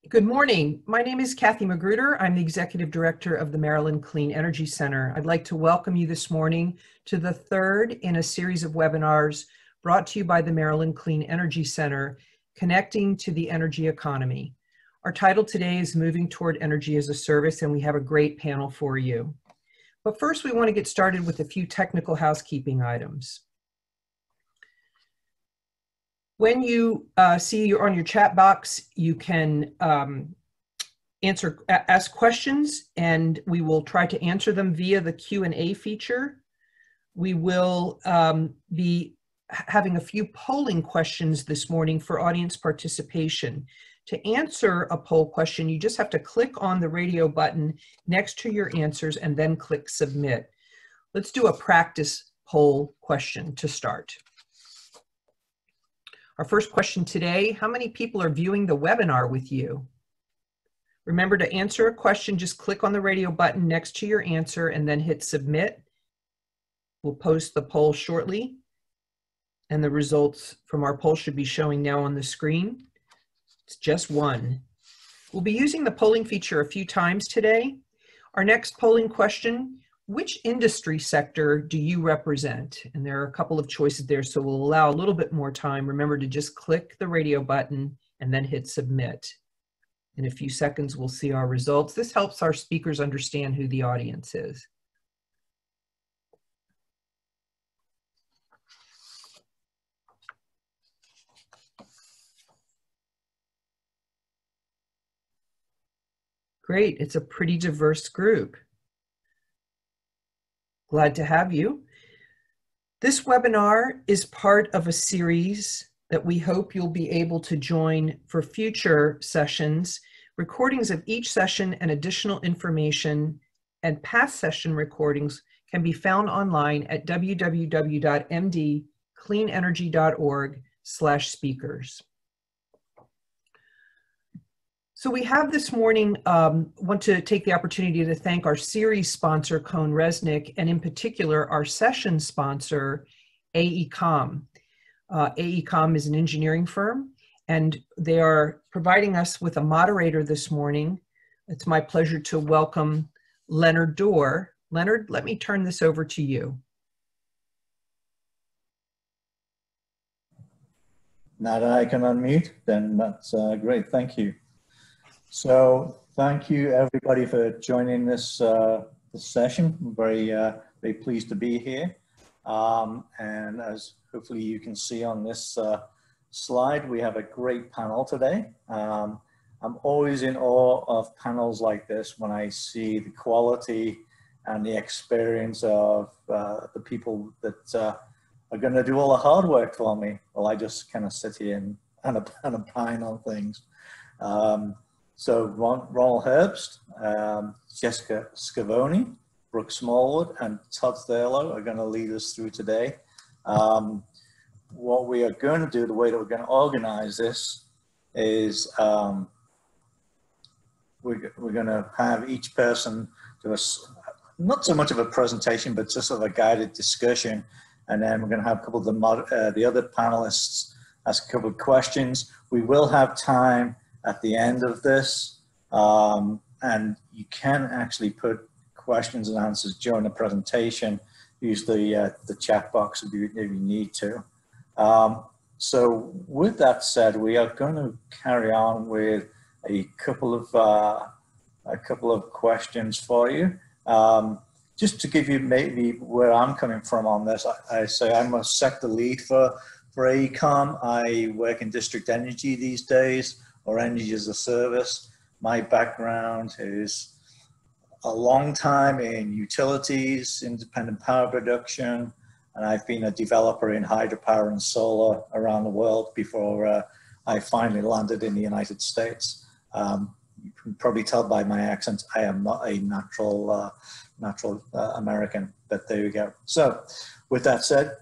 Good morning. My name is Kathy Magruder. I'm the Executive Director of the Maryland Clean Energy Center. I'd like to welcome you this morning to the third in a series of webinars brought to you by the Maryland Clean Energy Center, Connecting to the Energy Economy. Our title today is Moving Toward Energy as a Service, and we have a great panel for you. But first, we want to get started with a few technical housekeeping items. When you see you're on your chat box, you can ask questions, and we will try to answer them via the Q&A feature. We will be having a few polling questions this morning for audience participation. To answer a poll question, you just have to click on the radio button next to your answers and then click Submit. Let's do a practice poll question to start. Our first question today, how many people are viewing the webinar with you? Remember, to answer a question, just click on the radio button next to your answer and then hit Submit. We'll post the poll shortly, and the results from our poll should be showing now on the screen. It's just one. We'll be using the polling feature a few times today. Our next polling question, which industry sector do you represent? And there are a couple of choices there, so we'll allow a little bit more time. Remember to just click the radio button and then hit Submit. In a few seconds, we'll see our results. This helps our speakers understand who the audience is. Great, it's a pretty diverse group. Glad to have you. This webinar is part of a series that we hope you'll be able to join for future sessions. Recordings of each session and additional information and past session recordings can be found online at www.mdcleanenergy.org/speakers. So we have this morning, want to take the opportunity to thank our series sponsor, Cohn Resnick, and in particular, our session sponsor, AECOM. AECOM is an engineering firm, and they are providing us with a moderator this morning. It's my pleasure to welcome Leonard Dorr. Leonard, let me turn this over to you. Now that I can unmute, then that's great, thank you. So thank you everybody for joining this, this session. I'm very pleased to be here. And as hopefully you can see on this slide, we have a great panel today. I'm always in awe of panels like this when I see the quality and the experience of the people that are going to do all the hard work for me. Well, I just kind of sit here and opine on things. So Ronald Herbst, Jessica Schiavone, Brooke Smallwood, and Todd Thurlow are going to lead us through today. What we are going to do, the way that we're going to organize this is we're going to have each person do a, not so much of a presentation, but just sort of a guided discussion. And then we're going to have a couple of the other panelists ask a couple of questions. We will have time at the end of this, and you can actually put questions and answers during the presentation. Use the chat box if you need to. So with that said, we are going to carry on with a couple of questions for you. Just to give you maybe where I'm coming from on this, I say I'm a sector lead for AECOM. I work in district energy these days, or energy as a service. My background is a long time in utilities, independent power production, and I've been a developer in hydropower and solar around the world before I finally landed in the United States. You can probably tell by my accent, I am not a natural American, but there you go. So with that said,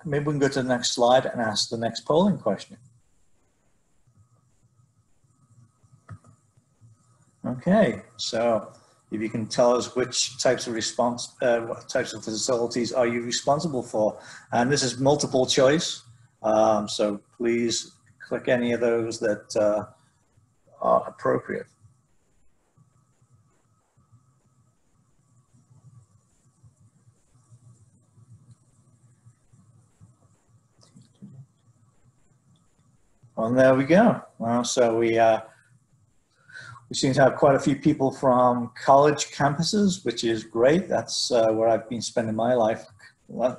maybe we can go to the next slide and ask the next polling question. Okay, so if you can tell us which types of what types of facilities are you responsible for? And this is multiple choice, so please click any of those that are appropriate. And there we go. Well, so we seem to have quite a few people from college campuses, which is great. That's where I've been spending my life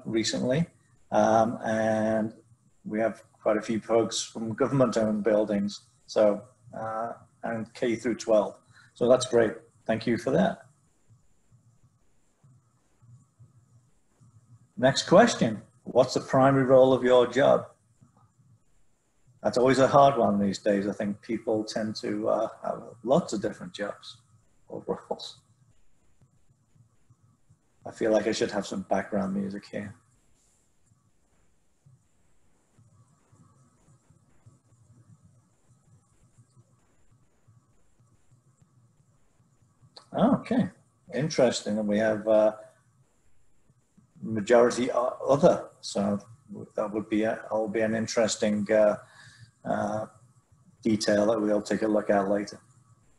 recently. And we have quite a few folks from government-owned buildings, so and K through 12. So that's great. Thank you for that. Next question. What's the primary role of your job? That's always a hard one these days. I think people tend to have lots of different jobs or roles. I feel like I should have some background music here. Okay, interesting. And we have majority other, so that would be an interesting detail that we'll take a look at later.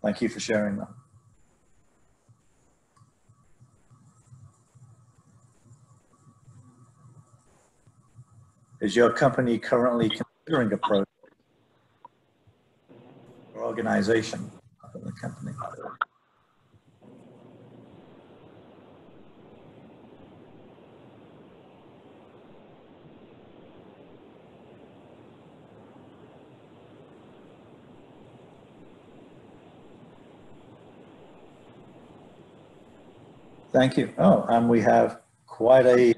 Thank you for sharing that. Is your company currently considering a project or organization of the company? Thank you. Oh, and we have quite a,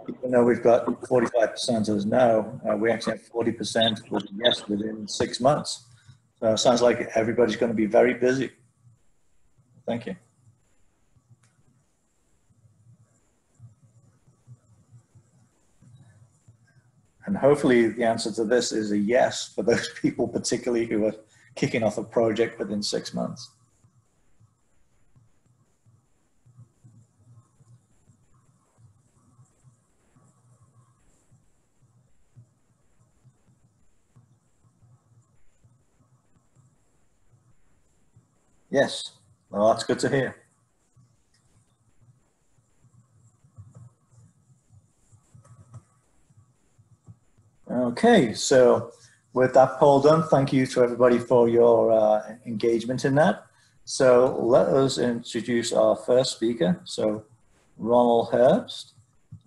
even though we've got 45% as no, we actually have 40% with yes within 6 months. So it sounds like everybody's going to be very busy. Thank you. And hopefully the answer to this is a yes for those people, particularly who are kicking off a project within 6 months. Yes, well, that's good to hear. Okay, so with that poll done, thank you to everybody for your engagement in that. So let us introduce our first speaker. So Ronald Herbst,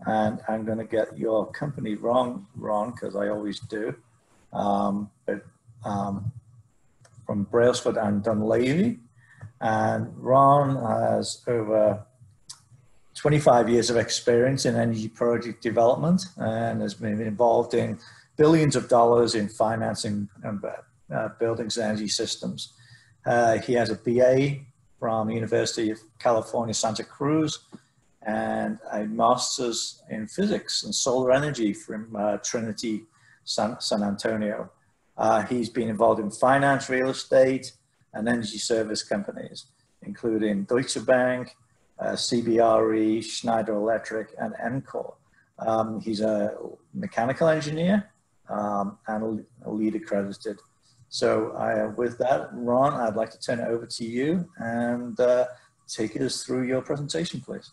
and I'm going to get your company wrong, Ron, because I always do. From Brailsford and Dunlavey. And Ron has over 25 years of experience in energy project development and has been involved in billions of dollars in financing buildings and energy systems. He has a BA from the University of California, Santa Cruz, and a master's in physics and solar energy from Trinity, San Antonio. He's been involved in finance, real estate, and energy service companies, including Deutsche Bank, CBRE, Schneider Electric, and EMCOR. He's a mechanical engineer and a lead accredited. So with that, Ron, I'd like to turn it over to you and take us through your presentation, please.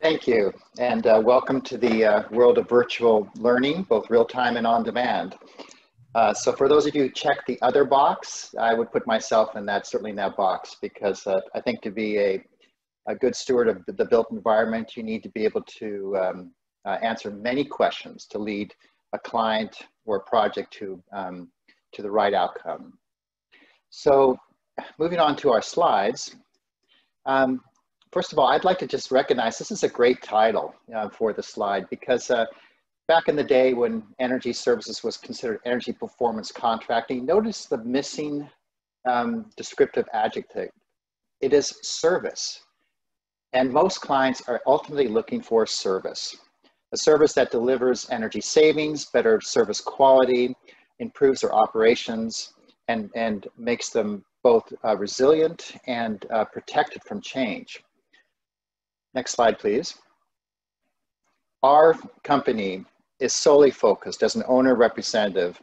Thank you, and welcome to the world of virtual learning, both real-time and on-demand. So for those of you who check the other box, I would put myself in that, certainly in that box, because I think to be a good steward of the built environment, you need to be able to answer many questions to lead a client or a project to the right outcome. So moving on to our slides. First of all, I'd like to just recognize this is a great title for the slide, because back in the day when energy services was considered energy performance contracting, notice the missing descriptive adjective. It is service. And most clients are ultimately looking for service. A service that delivers energy savings, better service quality, improves their operations, and makes them both resilient and protected from change. Next slide, please. Our company is solely focused as an owner representative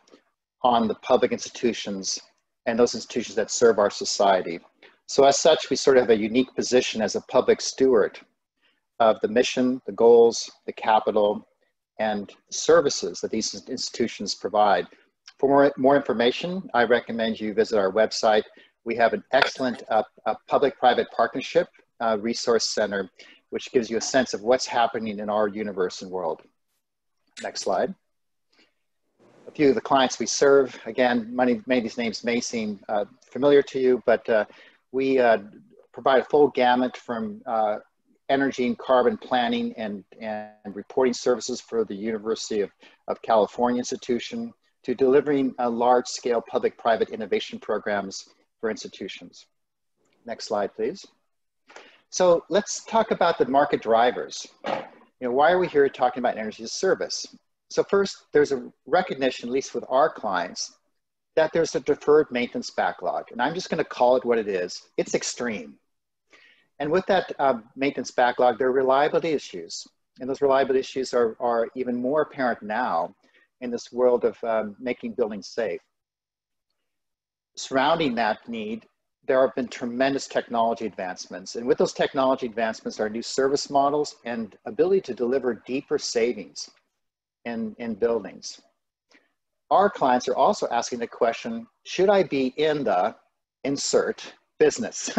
on the public institutions and those institutions that serve our society. So as such, we sort of have a unique position as a public steward of the mission, the goals, the capital, and services that these institutions provide. For more information, I recommend you visit our website. We have an excellent public-private partnership resource center, which gives you a sense of what's happening in our universe and world. Next slide. A few of the clients we serve, again, many of these names may seem familiar to you, but we provide a full gamut from energy and carbon planning and reporting services for the University of California institution to delivering large-scale public-private innovation programs for institutions. Next slide, please. So let's talk about the market drivers. Why are we here talking about energy as a service? So first, there's a recognition, at least with our clients, that there's a deferred maintenance backlog. And I'm just going to call it what it is. It's extreme. And with that maintenance backlog, there are reliability issues. And those reliability issues are even more apparent now in this world of making buildings safe. Surrounding that need, there have been tremendous technology advancements. And with those technology advancements are new service models and ability to deliver deeper savings in buildings. Our clients are also asking the question, should I be in the insert business?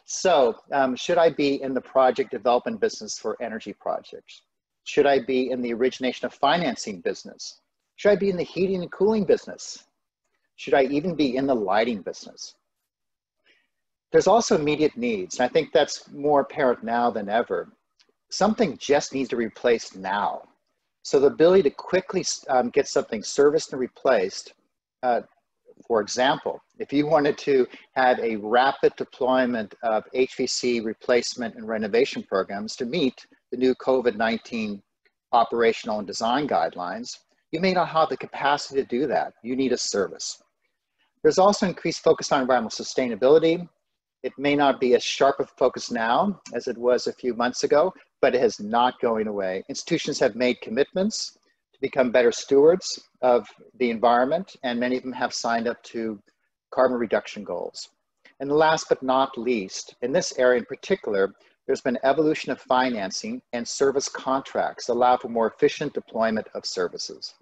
So should I be in the project development business for energy projects? Should I be in the origination of financing business? Should I be in the heating and cooling business? Should I even be in the lighting business? There's also immediate needs, and I think that's more apparent now than ever. Something just needs to be replaced now. So the ability to quickly get something serviced and replaced, for example, if you wanted to have a rapid deployment of HVAC replacement and renovation programs to meet the new COVID-19 operational and design guidelines, you may not have the capacity to do that. You need a service. There's also increased focus on environmental sustainability. It may not be as sharp a focus now as it was a few months ago, but it is not going away. Institutions have made commitments to become better stewards of the environment, and many of them have signed up to carbon reduction goals. And last but not least, in this area in particular, there's been evolution of financing and service contracts that allow for more efficient deployment of services.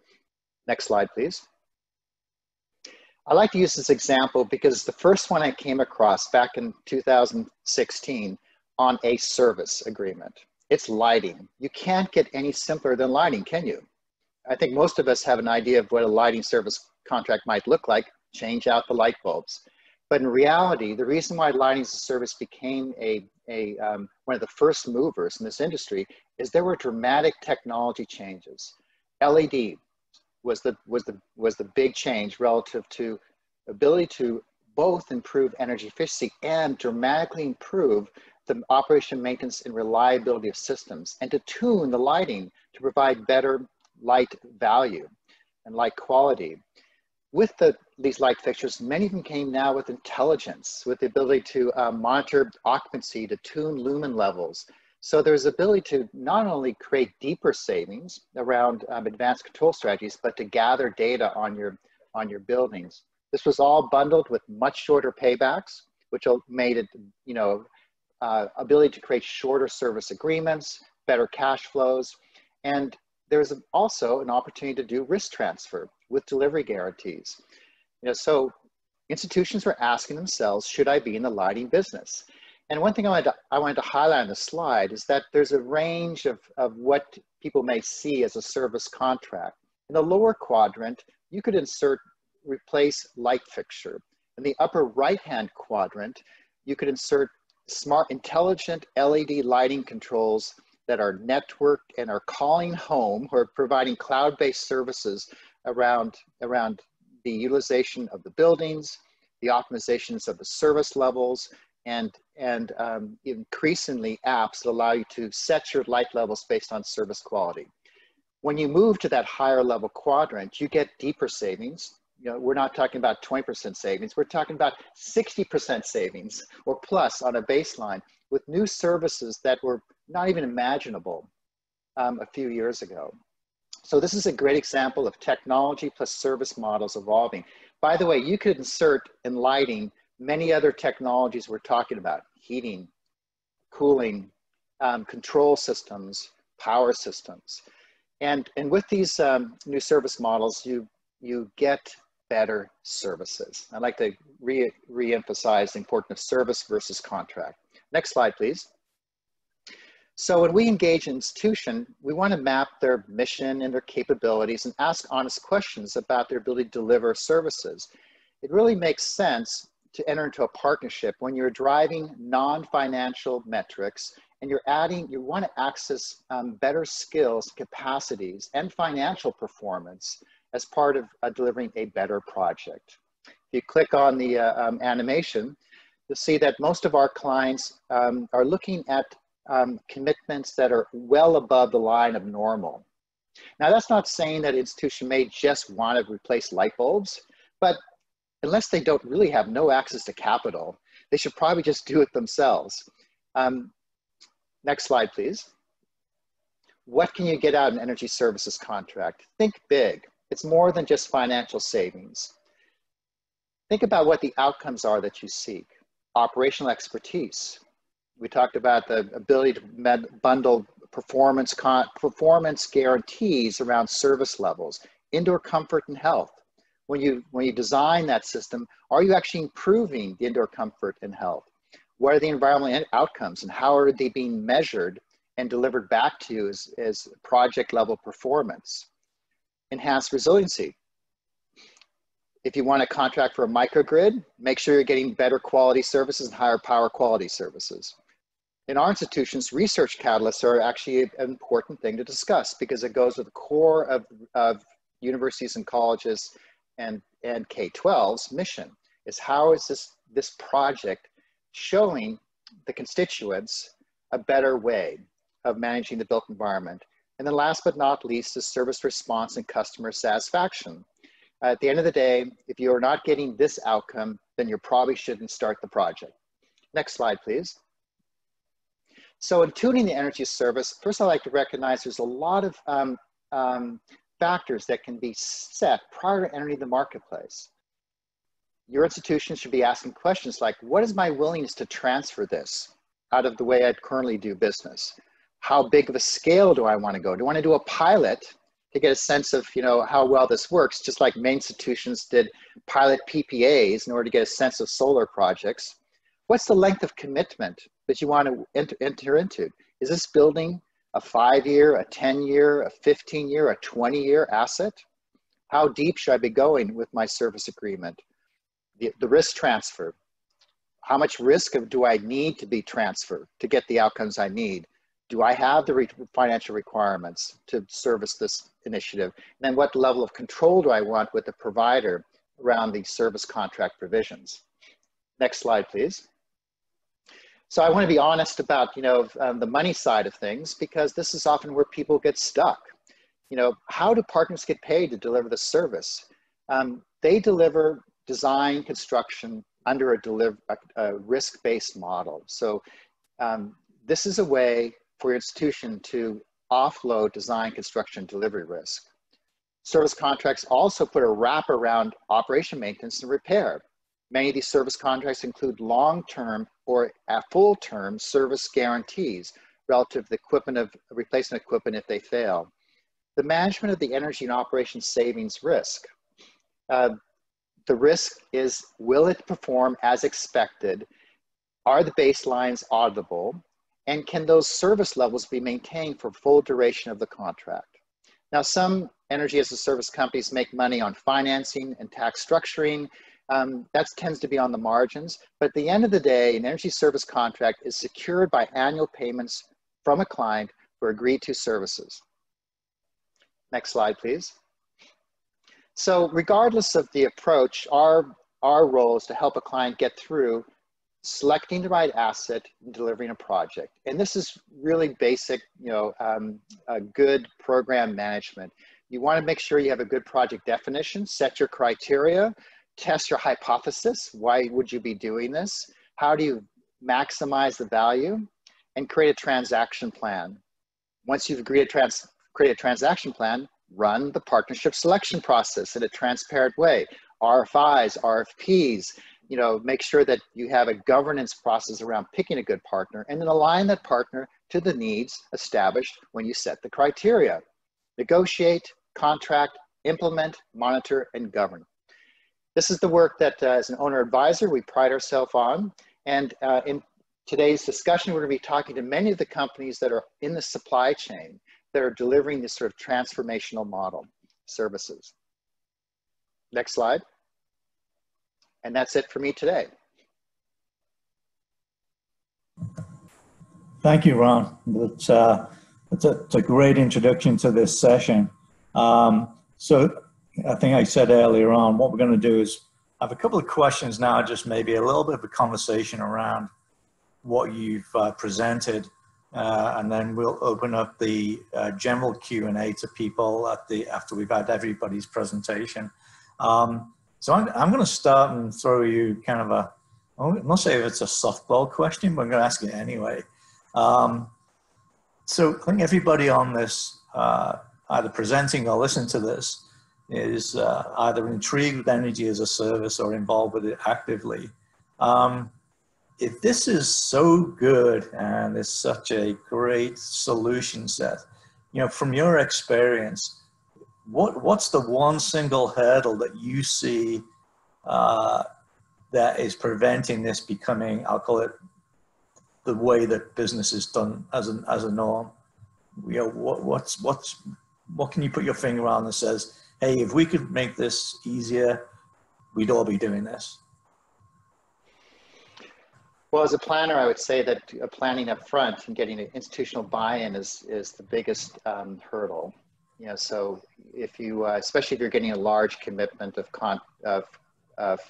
Next slide, please. I like to use this example because the first one I came across back in 2016 on a service agreement. It's lighting. You can't get any simpler than lighting, can you? I think most of us have an idea of what a lighting service contract might look like, change out the light bulbs. But in reality, the reason why lighting as a service became one of the first movers in this industry is there were dramatic technology changes. LED was the big change relative to ability to both improve energy efficiency and dramatically improve the operation, maintenance, and reliability of systems, and to tune the lighting to provide better light value and light quality. With these light fixtures, many of them came now with intelligence, with the ability to monitor occupancy, to tune lumen levels. So there's ability to not only create deeper savings around advanced control strategies, but to gather data on your buildings. This was all bundled with much shorter paybacks, which made it, ability to create shorter service agreements, better cash flows. And there's also an opportunity to do risk transfer with delivery guarantees. So institutions were asking themselves, should I be in the lighting business? And one thing I wanted to highlight on the slide is that there's a range of what people may see as a service contract. In the lower quadrant, you could insert replace light fixture. In the upper right-hand quadrant, you could insert smart, intelligent LED lighting controls that are networked and are calling home or providing cloud-based services around the utilization of the buildings, the optimizations of the service levels, and increasingly apps that allow you to set your light levels based on service quality. When you move to that higher level quadrant, you get deeper savings. We're not talking about 20% savings. We're talking about 60% savings or plus on a baseline with new services that were not even imaginable a few years ago. So this is a great example of technology plus service models evolving. By the way, you could insert in lighting many other technologies we're talking about: heating, cooling, control systems, power systems. And with these new service models, you get better services. I'd like to re-emphasize the importance of service versus contract. Next slide, please. So when we engage an institution, we want to map their mission and their capabilities and ask honest questions about their ability to deliver services. It really makes sense to enter into a partnership when you're driving non-financial metrics and you want to access better skills, capacities, and financial performance as part of delivering a better project. If you click on the animation, you'll see that most of our clients are looking at commitments that are well above the line of normal. Now, that's not saying that an institution may just want to replace light bulbs, but unless they don't really have no access to capital, they should probably just do it themselves. Next slide, please. What can you get out of an energy services contract? Think big. It's more than just financial savings. Think about what the outcomes are that you seek. Operational expertise. We talked about the ability to bundle performance guarantees around service levels, indoor comfort and health. When you design that system, are you actually improving the indoor comfort and health? What are the environmental outcomes and how are they being measured and delivered back to you as project level performance? Enhanced resiliency. If you want a contract for a microgrid, make sure you're getting better quality services and higher power quality services. In our institutions, research catalysts are actually an important thing to discuss because it goes with the core of universities and colleges and K-12's mission is how is this project showing the constituents a better way of managing the built environment. And then last but not least is service response and customer satisfaction. At the end of the day, if you are not getting this outcome, then you probably shouldn't start the project. Next slide, please. So in tuning the energy service, first I'd like to recognize there's a lot of factors that can be set prior to entering the marketplace. Your institution should be asking questions like, what is my willingness to transfer this out of the way I currently do business? How big of a scale do I want to go? Do I want to do a pilot to get a sense of, how well this works, just like many institutions did pilot PPAs in order to get a sense of solar projects? What's the length of commitment that you want to enter into? Is this building a 5-year, a 10-year, a 15-year, a 20-year asset? How deep should I be going with my service agreement? The risk transfer. How much risk do I need to be transferred to get the outcomes I need? Do I have the financial requirements to service this initiative? And then what level of control do I want with the provider around the service contract provisions? Next slide, please. So I want to be honest about, the money side of things, because this is often where people get stuck. How do partners get paid to deliver the service? They deliver design, construction under a risk-based model. So this is a way for your institution to offload design, construction, delivery risk. Service contracts also put a wrap around operation, maintenance, and repair. Many of these service contracts include long-term or full-term service guarantees relative to the equipment of replacement equipment if they fail. The management of the energy and operation savings risk. The risk is, will it perform as expected? Are the baselines auditable? And can those service levels be maintained for full duration of the contract? Now, some energy as a service companies make money on financing and tax structuring. That tends to be on the margins. But at the end of the day, an energy service contract is secured by annual payments from a client for agreed to services. Next slide, please. So regardless of the approach, our role is to help a client get through selecting the right asset and delivering a project. And this is really basic, a good program management. You want to make sure you have a good project definition, set your criteria, test your hypothesis. Why would you be doing this? How do you maximize the value? And create a transaction plan. Once you've agreed to create a transaction plan, run the partnership selection process in a transparent way. RFIs, RFPs, you know, make sure that you have a governance process around picking a good partner, and then align that partner to the needs established when you set the criteria. Negotiate, contract, implement, monitor, and govern. This is the work that as an owner advisor, we pride ourselves on. And in today's discussion, we're going to be talking to many of the companies that are in the supply chain that are delivering this sort of transformational model services. Next slide. And that's it for me today. Thank you, Ron. It's a great introduction to this session. So I think I said earlier on, what we're going to do is have a couple of questions now, just maybe a little bit of a conversation around what you've presented, and then we'll open up the general Q&A to people after we've had everybody's presentation. So I'm going to start and throw you kind of I'm not saying it's a softball question, but I'm going to ask it anyway. So I think everybody on this, either presenting or listening to this, is either intrigued with energy as a service or involved with it actively. If this is so good and it's such a great solution set, you know, from your experience, what's the one single hurdle that you see that is preventing this becoming, I'll call it, the way that business is done as a norm? You know, what can you put your finger on that says, hey, if we could make this easier, we'd all be doing this? Well, as a planner, I would say that planning up front and getting an institutional buy-in is the biggest hurdle. You know, so if you, especially if you're getting a large commitment of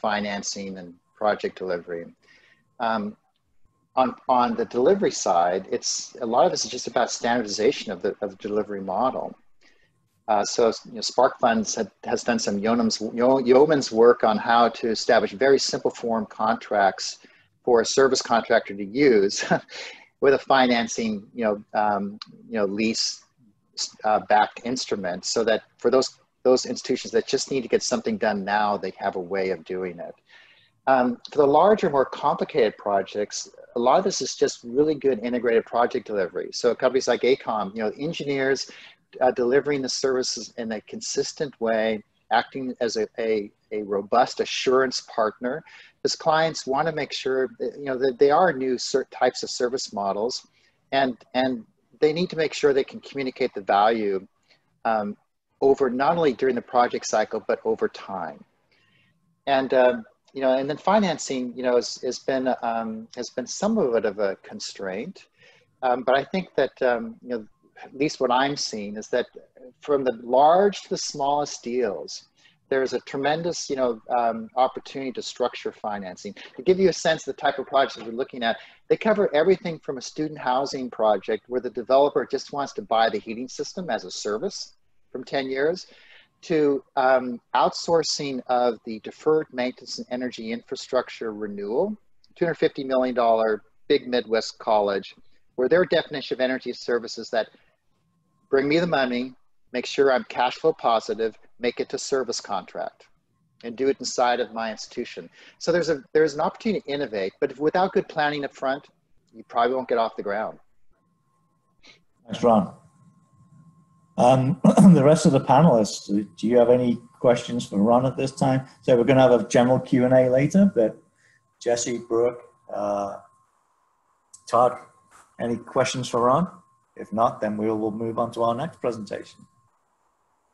financing and project delivery, on the delivery side, a lot of this is just about standardization of the delivery model. So you know, Sparkfund has done some yeoman's work on how to establish very simple form contracts for a service contractor to use with a financing, lease backed instrument, so that for those institutions that just need to get something done now, they have a way of doing it. For the larger, more complicated projects, a lot of this is just really good integrated project delivery. So companies like AECOM, you know, engineers delivering the services in a consistent way, acting as a robust assurance partner, because clients want to make sure that, you know, that they are new certain types of service models, and they need to make sure they can communicate the value over not only during the project cycle but over time. And you know, and then financing, you know, has been somewhat of a constraint, but I think that you know, at least what I'm seeing is that from the large to the smallest deals, there's a tremendous, you know, opportunity to structure financing. To give you a sense of the type of projects we're looking at, they cover everything from a student housing project where the developer just wants to buy the heating system as a service from 10 years, to outsourcing of the deferred maintenance and energy infrastructure renewal, $250 million big Midwest college, where their definition of energy services that bring me the money, make sure I'm cash flow positive, make it to service contract, and do it inside of my institution. So there's an opportunity to innovate, but without good planning up front, you probably won't get off the ground. Thanks, Ron. The rest of the panelists, do you have any questions for Ron at this time? So we're going to have a general Q&A later, but Jesse, Brooke, Todd, any questions for Ron? If not, then we'll move on to our next presentation.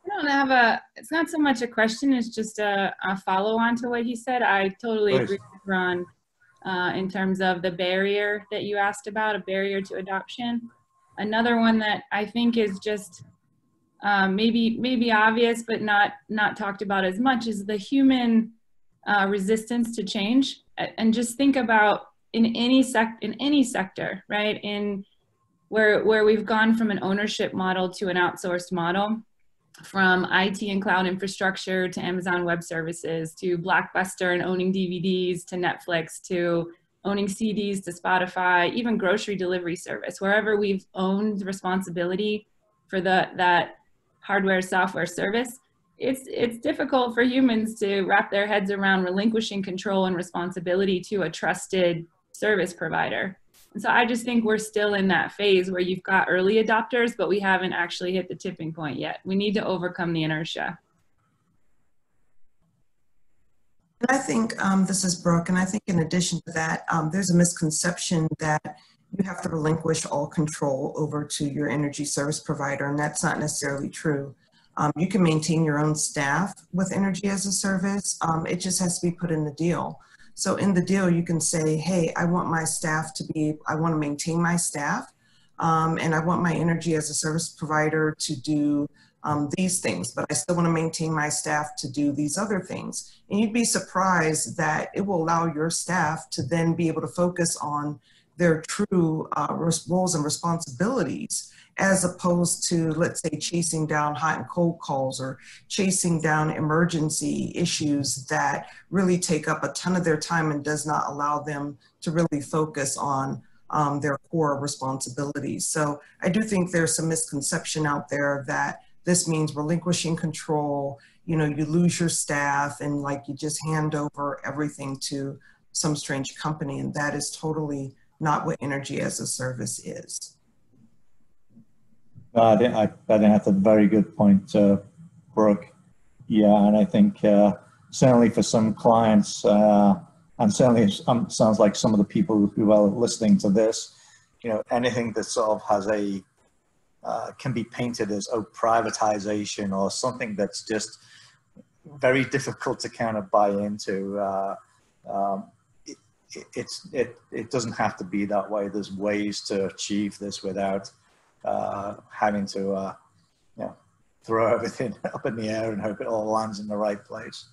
I don't have it's not so much a question, it's just a follow-on to what he said. I totally agree with Ron in terms of the barrier that you asked about, a barrier to adoption. Another one that I think is just maybe obvious, but not talked about as much, is the human resistance to change. And just think about in any sector, right? In where we've gone from an ownership model to an outsourced model, from IT and cloud infrastructure to Amazon Web Services to Blockbuster and owning DVDs to Netflix to owning CDs to Spotify, even grocery delivery service, wherever we've owned responsibility for that hardware, software service, it's difficult for humans to wrap their heads around relinquishing control and responsibility to a trusted service provider. And so I just think we're still in that phase where you've got early adopters, but we haven't actually hit the tipping point yet. We need to overcome the inertia. And I think, this is Brooke, and I think in addition to that, there's a misconception that you have to relinquish all control over to your energy service provider, and that's not necessarily true. You can maintain your own staff with energy as a service. It just has to be put in the deal. So in the deal, you can say, hey, I want my staff to be, I want to maintain my staff, and I want my energy as a service provider to do these things, but I still want to maintain my staff to do these other things. And you'd be surprised that it will allow your staff to then be able to focus on their true roles and responsibilities, as opposed to, let's say, chasing down hot and cold calls or chasing down emergency issues that really take up a ton of their time and does not allow them to really focus on their core responsibilities. So I do think there's some misconception out there that this means relinquishing control, you know, you lose your staff and like you just hand over everything to some strange company, and that is totally not what energy as a service is. I think that's a very good point, Brooke. Yeah, and I think certainly for some clients, and certainly it sounds like some of the people who are listening to this, you know, anything that sort of has a can be painted as privatization or something that's just very difficult to kind of buy into. It doesn't have to be that way. There's ways to achieve this without having to you know, throw everything up in the air and hope it all lands in the right place.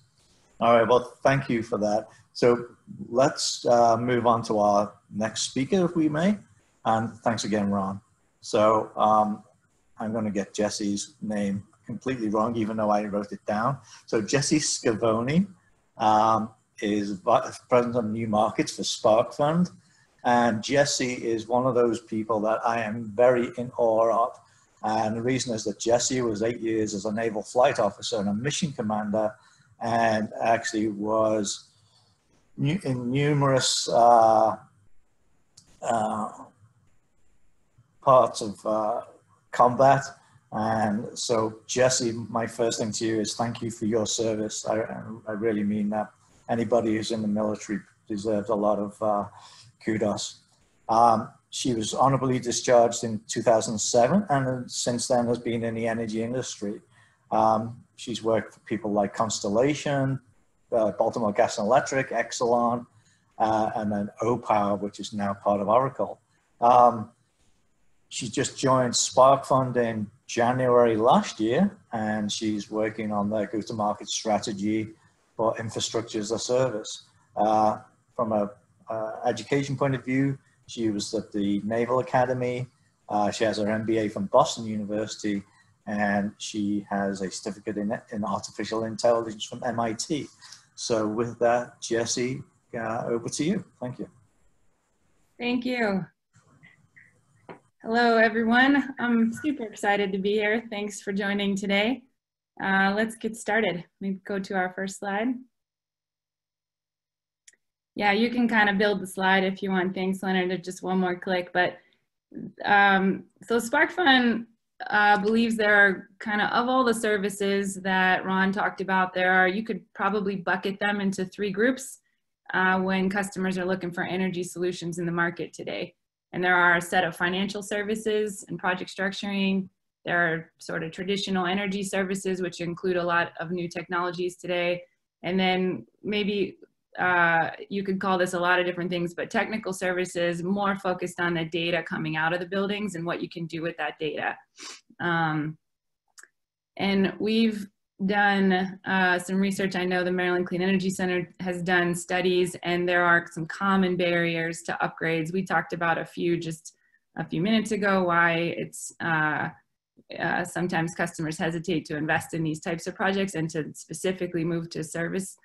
All right, well, thank you for that. So let's move on to our next speaker, if we may. And thanks again, Ron. So I'm going to get Jesse's name completely wrong, even though I wrote it down. So Jesse Schiavone is Vice President of New Markets for Sparkfund. And Jesse is one of those people that I am very in awe of. And the reason is that Jesse was 8 years as a naval flight officer and a mission commander, and actually was in numerous parts of combat. And so Jesse, my first thing to you is thank you for your service. I really mean that. Anybody who's in the military deserves a lot of kudos. She was honorably discharged in 2007 and since then has been in the energy industry. She's worked for people like Constellation, Baltimore Gas and Electric, Exelon, and then O-Power, which is now part of Oracle. She just joined Sparkfund in January last year, and she's working on their go-to-market strategy for infrastructure as a service. From an education point of view, she was at the Naval Academy. She has her MBA from Boston University, and she has a certificate in artificial intelligence from MIT. So with that, Jesse, over to you. Thank you. Thank you. Hello, everyone. I'm super excited to be here. Thanks for joining today. Let's get started. Let me go to our first slide. Yeah, you can kind of build the slide if you want. Thanks, Leonard. Just one more click. But so Sparkfund believes there are kind of all the services that Ron talked about, you could probably bucket them into 3 groups when customers are looking for energy solutions in the market today. And there are a set of financial services and project structuring. There are sort of traditional energy services, which include a lot of new technologies today. And then maybe you could call this a lot of different things, but technical services more focused on the data coming out of the buildings and what you can do with that data. And we've done some research. I know the Maryland Clean Energy Center has done studies, and there are some common barriers to upgrades. We talked about a few just a few minutes ago, why it's sometimes customers hesitate to invest in these types of projects and to specifically move to service.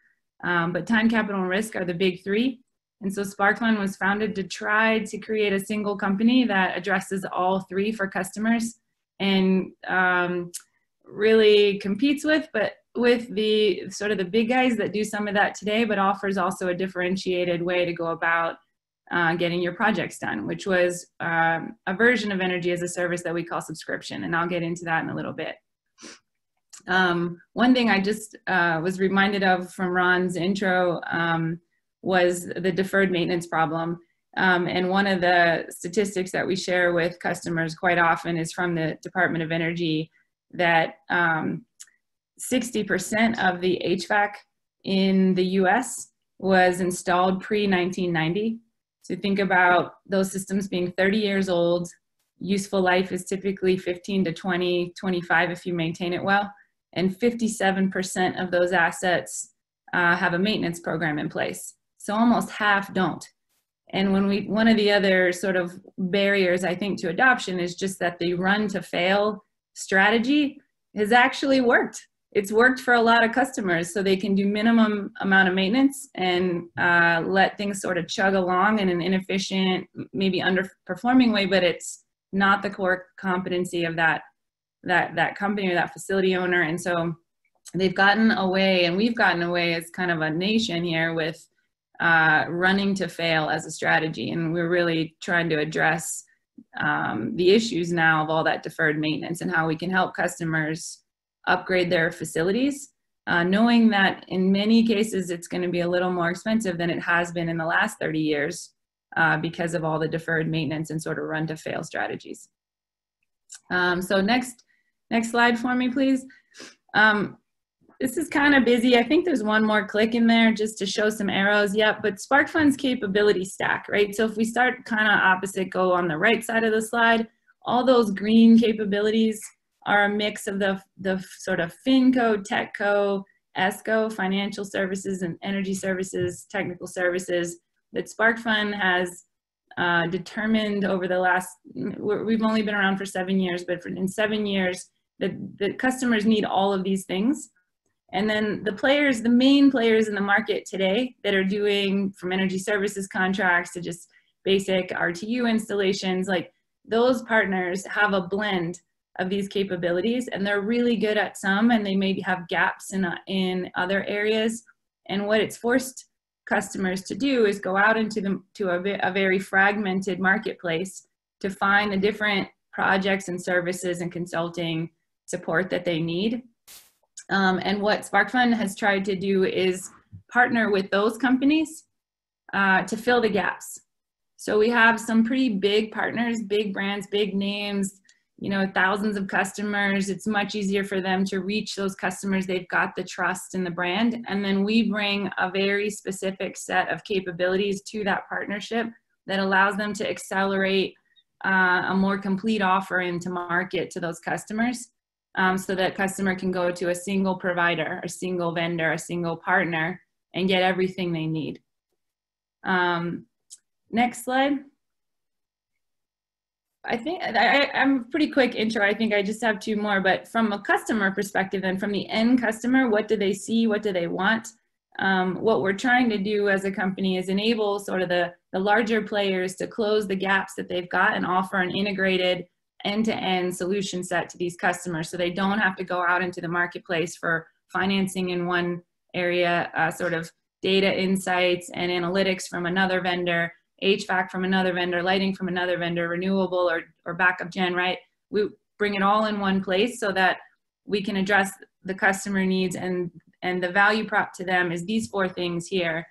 But time, capital, and risk are the big 3. And so Sparkfund was founded to try to create a single company that addresses all 3 for customers. And really competes with, but with the sort of the big guys that do some of that today, but offers also a differentiated way to go about getting your projects done, which was a version of energy as a service that we call subscription. And I'll get into that in a little bit. One thing I just was reminded of from Ron's intro was the deferred maintenance problem. And one of the statistics that we share with customers quite often is from the Department of Energy that 60% of the HVAC in the US was installed pre-1990. So think about those systems being 30 years old. Useful life is typically 15 to 20, 25 if you maintain it well. And 57% of those assets have a maintenance program in place. So almost half don't. And one of the other sort of barriers, I think, to adoption is just that the run to fail strategy has actually worked. It's worked for a lot of customers, so they can do minimum amount of maintenance and let things sort of chug along in an inefficient, maybe underperforming way, but it's not the core competency of that company or that facility owner. And so they've gotten away, and we've gotten away as kind of a nation here with running to fail as a strategy. And we're really trying to address the issues now of all that deferred maintenance and how we can help customers upgrade their facilities, knowing that in many cases it's going to be a little more expensive than it has been in the last 30 years because of all the deferred maintenance and sort of run to fail strategies. So next slide for me, please. This is kind of busy. I think there's one more click in there just to show some arrows. Yep, but Sparkfund's capability stack, right? So if we start kind of opposite, go on the right side of the slide, all those green capabilities are a mix of the sort of FinCo, TechCo, ESCO, financial services and energy services, technical services that Sparkfund has determined over the last, we've only been around for 7 years, but in 7 years, the customers need all of these things. And then the main players in the market today that are doing from energy services contracts to just basic RTU installations, like those partners have a blend of these capabilities, and they're really good at some, and they maybe have gaps in other areas. And what it's forced customers to do is go out into a very fragmented marketplace to find the different projects and services and consulting support that they need. And what Sparkfund has tried to do is partner with those companies to fill the gaps. So we have some pretty big partners, big brands, big names, you know, thousands of customers. It's much easier for them to reach those customers. They've got the trust in the brand. And then we bring a very specific set of capabilities to that partnership that allows them to accelerate a more complete offer into market to those customers, so that customer can go to a single provider, a single vendor, a single partner, and get everything they need. Next slide. I think I'm a pretty quick intro. I think I just have 2 more, but from a customer perspective and from the end customer, what do they see? What do they want? What we're trying to do as a company is enable sort of the larger players to close the gaps that they've got and offer an integrated end-to-end solution set to these customers, so they don't have to go out into the marketplace for financing in one area, sort of data insights and analytics from another vendor, HVAC from another vendor, lighting from another vendor, renewable or backup gen, right? We bring it all in one place so that we can address the customer needs, and the value prop to them is these 4 things here,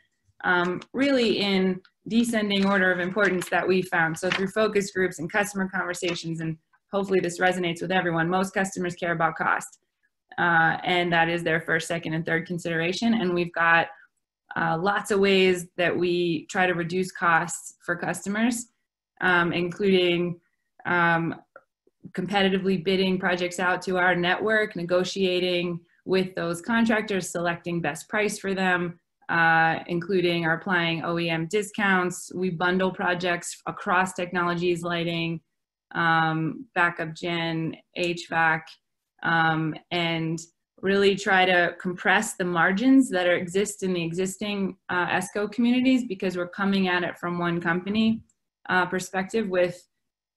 really in descending order of importance that we found. So through focus groups and customer conversations, and hopefully this resonates with everyone, most customers care about cost. And that is their first, second, and third consideration. And we've got lots of ways that we try to reduce costs for customers, including competitively bidding projects out to our network, negotiating with those contractors, selecting best price for them, including our applying OEM discounts. We bundle projects across technologies, lighting, backup gen, HVAC, and really try to compress the margins that exist in the existing ESCO communities, because we're coming at it from one company perspective with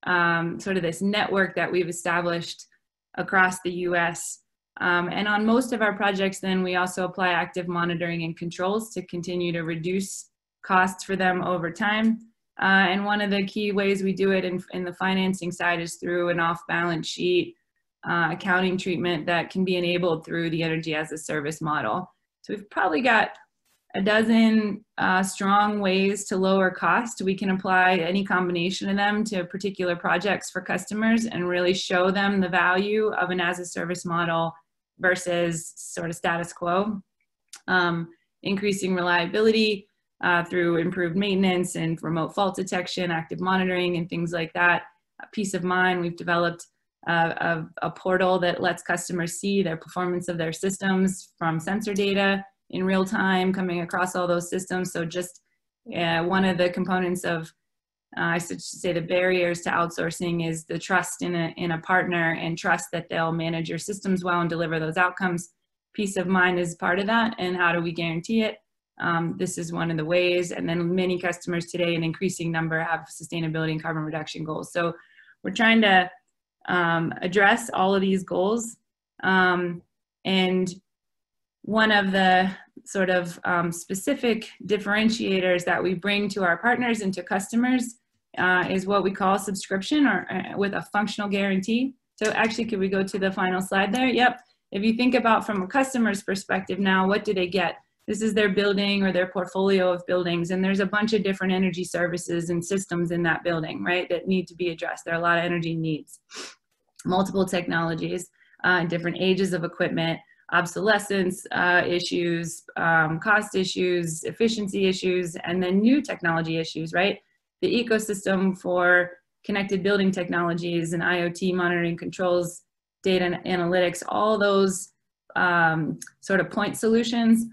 sort of this network that we've established across the US And on most of our projects, then we also apply active monitoring and controls to continue to reduce costs for them over time. And one of the key ways we do it in the financing side is through an off-balance sheet accounting treatment that can be enabled through the energy as a service model. So we've probably got a dozen strong ways to lower cost. We can apply any combination of them to particular projects for customers and really show them the value of an as a service model versus sort of status quo. Increasing reliability through improved maintenance and remote fault detection, active monitoring, and things like that. Peace of mind, we've developed a portal that lets customers see their performance of their systems from sensor data in real time coming across all those systems. So just one of the components of, I should say, the barriers to outsourcing is the trust in a partner and trust that they'll manage your systems well and deliver those outcomes. Peace of mind is part of that, and how do we guarantee it? This is one of the ways, and then many customers today, an increasing number, have sustainability and carbon reduction goals. So we're trying to address all of these goals, and one of the sort of specific differentiators that we bring to our partners and to customers is what we call subscription, or with a functional guarantee. So actually, could we go to the final slide there? Yep. If you think about from a customer's perspective now, what do they get? This is their building or their portfolio of buildings, and there's a bunch of different energy services and systems in that building, right, that need to be addressed. There are a lot of energy needs, multiple technologies, different ages of equipment, obsolescence issues, cost issues, efficiency issues, and then new technology issues, right? The ecosystem for connected building technologies and IoT monitoring controls, data analytics, all those sort of point solutions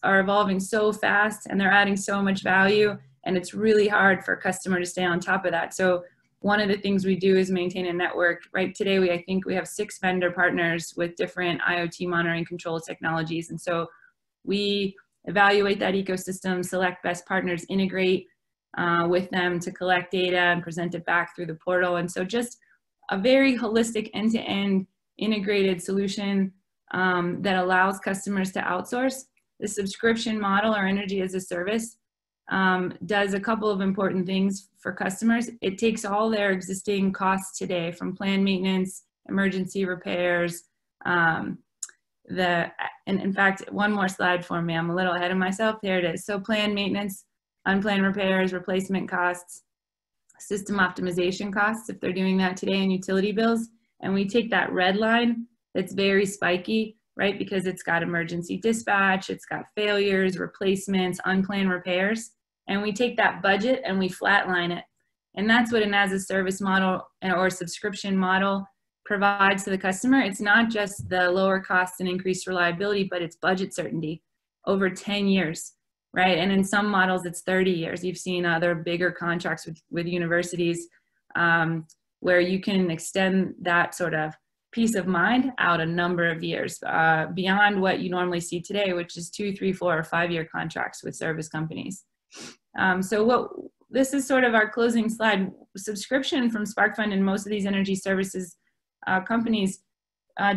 are evolving so fast, and they're adding so much value, and it's really hard for a customer to stay on top of that. So one of the things we do is maintain a network. Right today, I think we have 6 vendor partners with different IoT monitoring control technologies. And so we evaluate that ecosystem, select best partners, integrate with them to collect data and present it back through the portal. And so just a very holistic end-to-end integrated solution that allows customers to outsource. The subscription model, or energy as a service, does a couple of important things for customers. It takes all their existing costs today, from planned maintenance, emergency repairs, and in fact, one more slide for me, I'm a little ahead of myself. There it is. So planned maintenance, unplanned repairs, replacement costs, system optimization costs, if they're doing that today, and utility bills. And we take that red line that's very spiky, right? Because it's got emergency dispatch, it's got failures, replacements, unplanned repairs. And we take that budget and we flatline it. And that's what an as-a-service model or subscription model provides to the customer. It's not just the lower cost and increased reliability, but it's budget certainty over 10 years, right? And in some models, it's 30 years. You've seen other bigger contracts with universities where you can extend that sort of peace of mind out a number of years beyond what you normally see today, which is 2, 3, 4, or 5-year contracts with service companies. This is sort of our closing slide. Subscription from Sparkfund and most of these energy services companies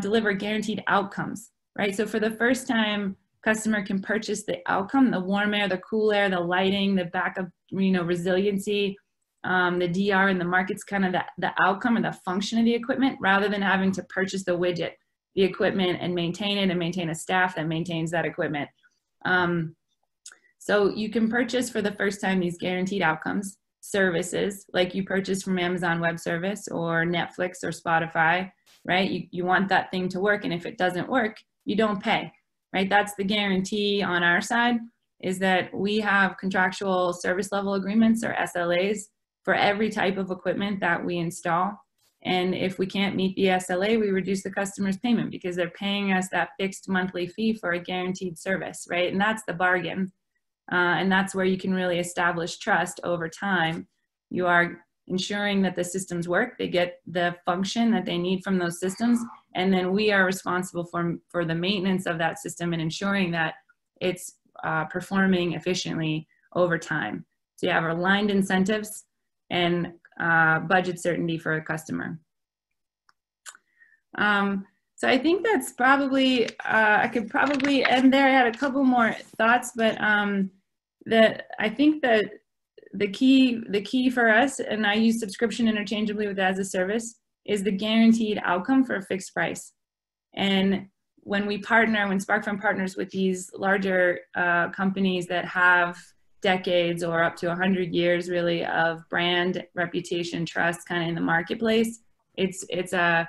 deliver guaranteed outcomes, right? So for the first time, customer can purchase the outcome, the warm air, the cool air, the lighting, the backup, resiliency, the DR in the market's kind of the outcome or the function of the equipment, rather than having to purchase the widget, the equipment, and maintain it, and maintain a staff that maintains that equipment. So you can purchase for the first time these guaranteed outcomes services, like you purchase from Amazon Web Service or Netflix or Spotify, right? You want that thing to work, and if it doesn't work, you don't pay, right? That's the guarantee on our side, is that we have contractual service level agreements, or SLAs, for every type of equipment that we install. And if we can't meet the SLA, we reduce the customer's payment, because they're paying us that fixed monthly fee for a guaranteed service, right? And that's the bargain. And that's where you can really establish trust over time. You are ensuring that the systems work, they get the function that they need from those systems, and then we are responsible for the maintenance of that system and ensuring that it's performing efficiently over time. So you have aligned incentives and budget certainty for a customer. So I think that's probably, I could probably end there. I had a couple more thoughts, but I think that the key for us, and I use subscription interchangeably with as a service, is the guaranteed outcome for a fixed price. And when Sparkfund partners with these larger companies that have decades or up to 100 years really of brand reputation, trust kind of in the marketplace, it's a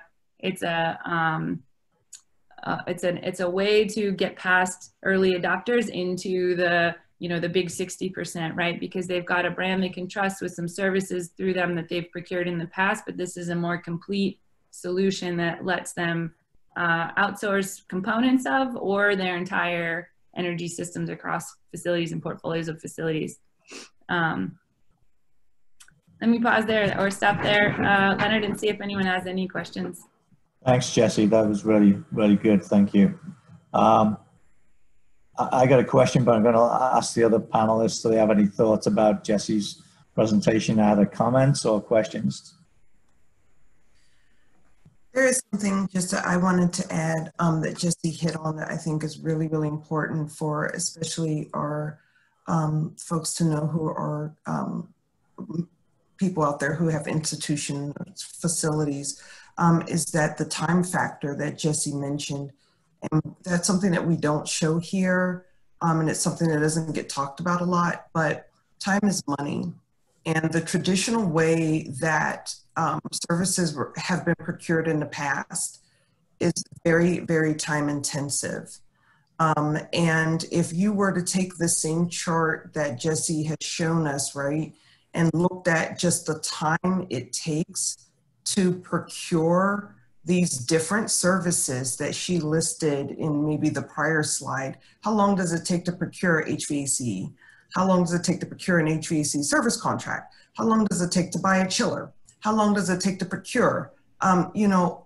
way to get past early adopters into the big 60%, right? Because they've got a brand they can trust with some services through them that they've procured in the past, but this is a more complete solution that lets them outsource components of or their entire energy systems across facilities and portfolios of facilities. Let me pause there or stop there, Leonard, and see if anyone has any questions. Thanks, Jesse. That was really, really good. Thank you. I got a question, but I'm going to ask the other panelists, do they have any thoughts about Jesse's presentation, either comments or questions? There is something just that I wanted to add that Jesse hit on that I think is really, really important for especially our folks to know who are people out there who have institutions, facilities, is that the time factor that Jesse mentioned. And that's something that we don't show here, and it's something that doesn't get talked about a lot, but time is money. And the traditional way that services have been procured in the past is very, very time intensive. And if you were to take the same chart that Jesse has shown us, right, and looked at just the time it takes to procure these different services that she listed in maybe the prior slide, how long does it take to procure HVAC? How long does it take to procure an HVAC service contract? How long does it take to buy a chiller? How long does it take to procure? The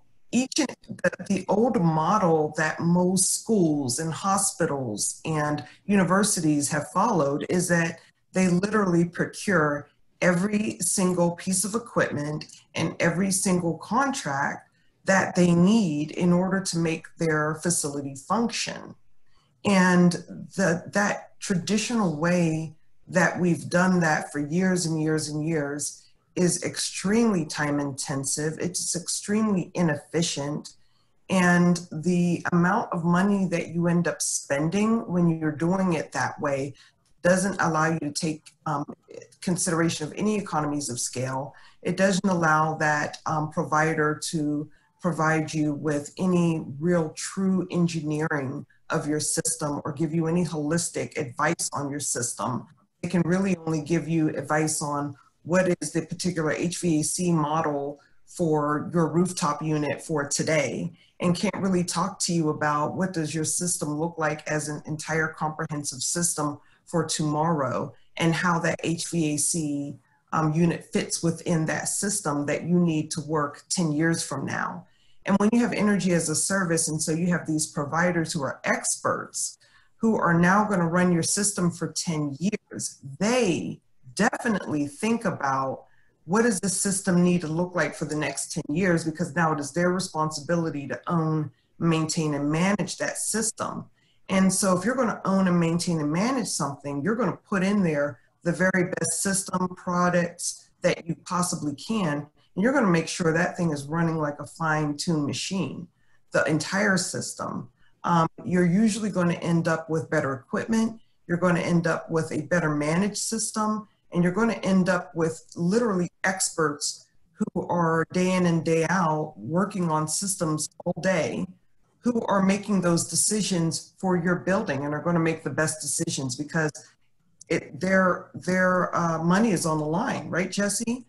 old model that most schools and hospitals and universities have followed is that they literally procure every single piece of equipment and every single contract that they need in order to make their facility function. And that traditional way that we've done that for years and years and years is extremely time intensive. It's extremely inefficient. And the amount of money that you end up spending when you're doing it that way doesn't allow you to take consideration of any economies of scale. It doesn't allow that provider to provide you with any real true engineering of your system or give you any holistic advice on your system. It can really only give you advice on what is the particular HVAC model for your rooftop unit for today, and can't really talk to you about what does your system look like as an entire comprehensive system for tomorrow, and how that HVAC unit fits within that system that you need to work 10 years from now. And when you have energy as a service, and so you have these providers who are experts who are now going to run your system for 10 years, they definitely think about what does the system need to look like for the next 10 years, because now it is their responsibility to own, maintain, and manage that system. And so if you're going to own and maintain and manage something, you're going to put in there the very best system products that you possibly can. And you're going to make sure that thing is running like a fine-tuned machine, the entire system. You're usually going to end up with better equipment. You're going to end up with a better managed system. And you're going to end up with literally experts who are day in and day out working on systems all day, who are making those decisions for your building and are going to make the best decisions because their money is on the line, right, Jesse?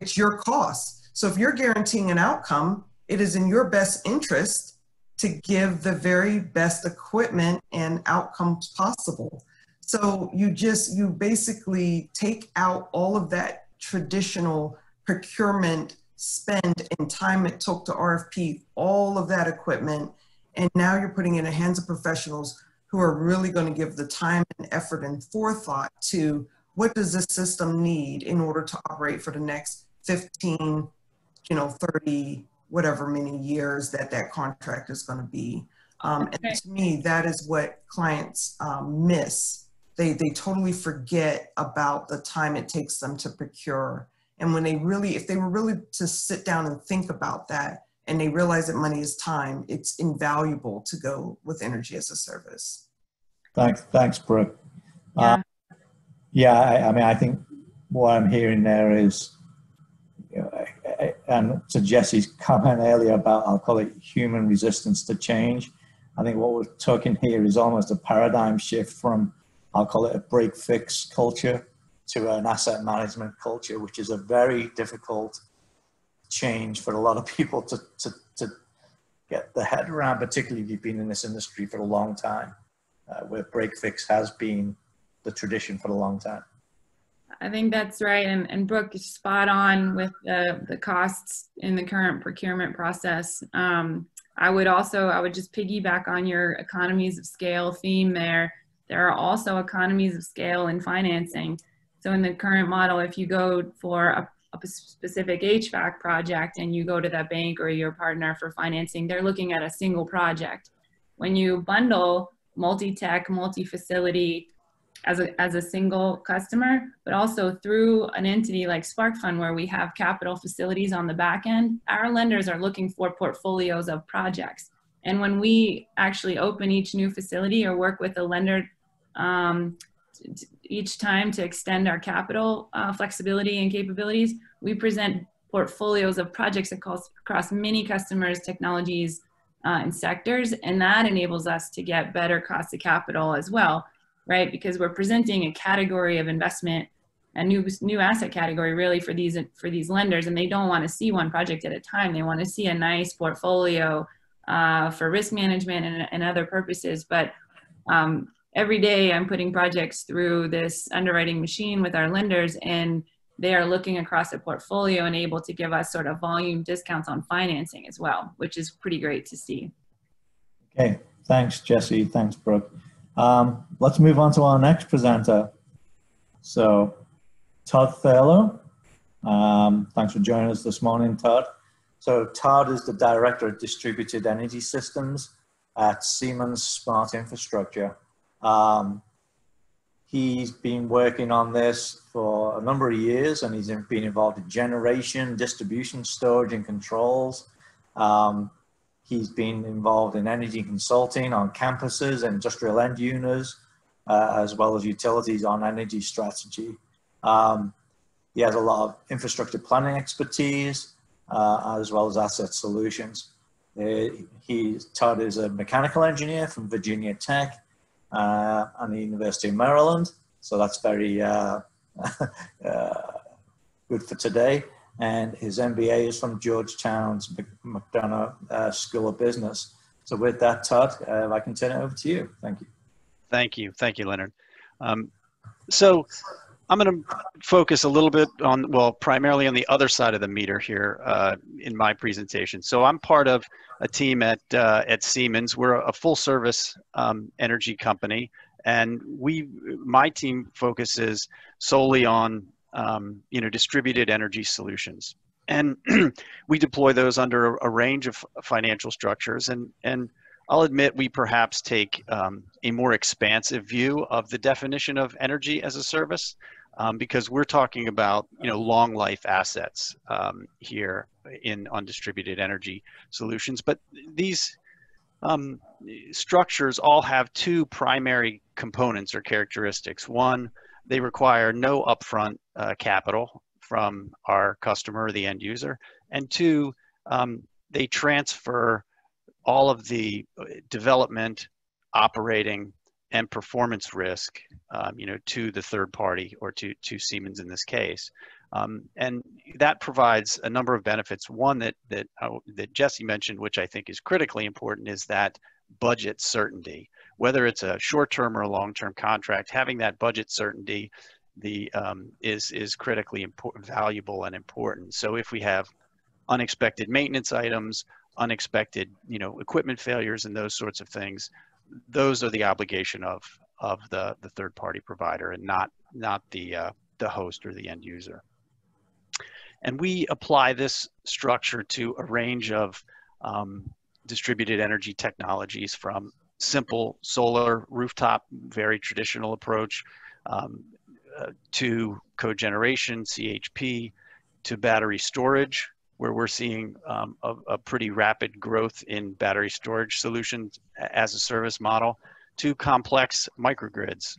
It's your cost. So if you're guaranteeing an outcome, it is in your best interest to give the very best equipment and outcomes possible. So you basically take out all of that traditional procurement spend and time it took to RFP all of that equipment, and now you're putting it in the hands of professionals who are really going to give the time and effort and forethought to what does this system need in order to operate for the next 15, 30, whatever many years that that contract is going to be. And Okay. to me, that is what clients miss. They totally forget about the time it takes them to procure. And when they really, if they were really to sit down and think about that, and they realize that money is time, it's invaluable to go with energy as a service. Thanks, Brooke. Yeah. I mean, I think what I'm hearing there is, you know, and to Jesse's comment earlier about, I'll call it human resistance to change. I think what we're talking here is almost a paradigm shift from, I'll call it a break fix culture to an asset management culture, which is a very difficult change for a lot of people to get their head around, particularly if you've been in this industry for a long time, where break fix has been the tradition for a long time. I think that's right. And Brooke is spot on with the costs in the current procurement process. I would just piggyback on your economies of scale theme there. There are also economies of scale in financing. So in the current model, if you go for a specific HVAC project and you go to that bank or your partner for financing, they're looking at a single project. When you bundle multi-tech, multi-facility as a single customer, but also through an entity like Sparkfund where we have capital facilities on the back end, our lenders are looking for portfolios of projects. And when we actually open each new facility or work with a lender each time to extend our capital flexibility and capabilities, we present portfolios of projects across many customers, technologies, and sectors, and that enables us to get better cost of capital as well, right? Because we're presenting a category of investment, a new asset category really for these lenders, and they don't want to see one project at a time. They want to see a nice portfolio for risk management and other purposes. But every day I'm putting projects through this underwriting machine with our lenders, and they are looking across a portfolio and able to give us sort of volume discounts on financing as well, which is pretty great to see. Okay, thanks, Jesse. Thanks, Brooke. Let's move on to our next presenter. So, Todd Thurlow. Thanks for joining us this morning, Todd. So, Todd is the Director of Distributed Energy Systems at Siemens Smart Infrastructure. He's been working on this for a number of years, and he's been involved in generation, distribution, storage, and controls. He's been involved in energy consulting on campuses, industrial end users, as well as utilities on energy strategy. He has a lot of infrastructure planning expertise, as well as asset solutions. Todd is a mechanical engineer from Virginia Tech and the University of Maryland. So that's very good for today. And his MBA is from Georgetown's McDonough School of Business. So with that, Todd, I can turn it over to you. Thank you. Thank you. Thank you, Leonard. So I'm going to focus a little bit on, well, primarily on the other side of the meter here in my presentation. So I'm part of a team at Siemens. We're a full service energy company, and my team focuses solely on distributed energy solutions. And we deploy those under a range of financial structures. And I'll admit we perhaps take a more expansive view of the definition of energy as a service because we're talking about long life assets here on distributed energy solutions. But these structures all have two primary components or characteristics. One, they require no upfront capital from our customer, the end user. And two, they transfer all of the development, operating, and performance risk, to the third party or to Siemens in this case. And that provides a number of benefits. One that Jesse mentioned, which I think is critically important, is that budget certainty. Whether it's a short-term or a long-term contract, having that budget certainty is critically valuable and important. So if we have unexpected maintenance items, unexpected equipment failures, and those sorts of things, those are the obligation of the third-party provider and not the host or the end user. And we apply this structure to a range of distributed energy technologies, from simple solar rooftop, very traditional approach, to cogeneration, CHP, to battery storage, where we're seeing a pretty rapid growth in battery storage solutions as a service model, to complex microgrids,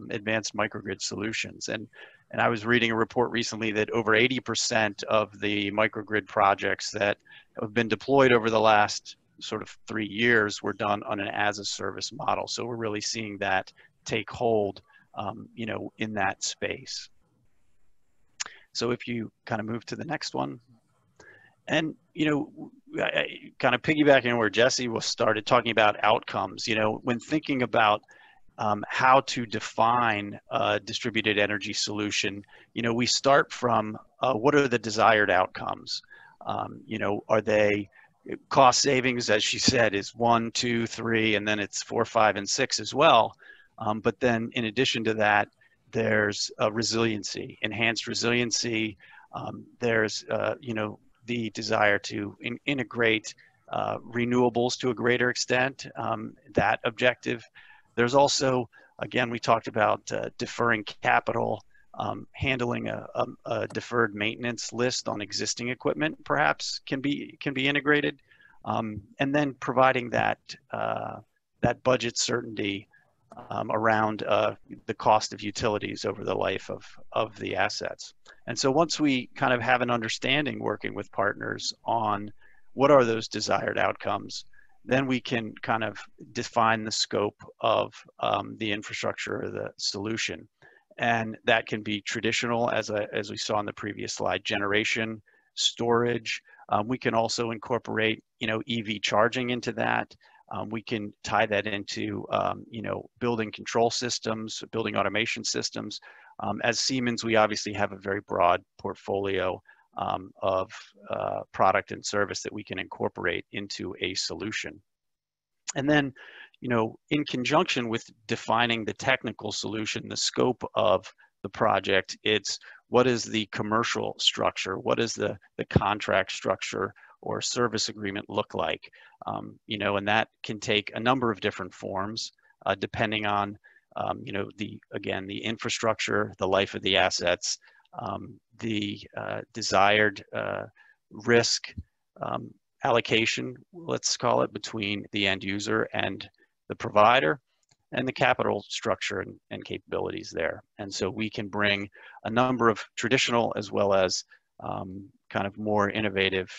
advanced microgrid solutions. And I was reading a report recently that over 80% of the microgrid projects that have been deployed over the last sort of 3 years were done on an as-a-service model. So we're really seeing that take hold, you know, in that space. So if you kind of move to the next one. And, you know, kind of piggybacking where Jesse was started talking about outcomes, you know, when thinking about how to define a distributed energy solution, you know, we start from what are the desired outcomes? You know, are they cost savings, as she said, is 1, 2, 3, and then it's 4, 5, and 6 as well. But then in addition to that, there's resiliency, enhanced resiliency. There's, you know, the desire to integrate renewables to a greater extent, that objective. There's also, again, we talked about deferring capital, handling a deferred maintenance list on existing equipment, perhaps can be integrated, and then providing that that budget certainty around the cost of utilities over the life of the assets. And so once we kind of have an understanding working with partners on what are those desired outcomes, then we can kind of define the scope of the infrastructure or the solution. And that can be traditional, as we saw in the previous slide, generation, storage. We can also incorporate, you know, EV charging into that. We can tie that into, you know, building control systems, building automation systems. As Siemens, we obviously have a very broad portfolio of product and service that we can incorporate into a solution. And then, you know, in conjunction with defining the technical solution, the scope of the project, it's what is the commercial structure? What is the contract structure or service agreement look like? You know, and that can take a number of different forms depending on, you know, the infrastructure, the life of the assets, the desired risk allocation, let's call it, between the end user and the provider, and the capital structure and capabilities there. And so we can bring a number of traditional as well as kind of more innovative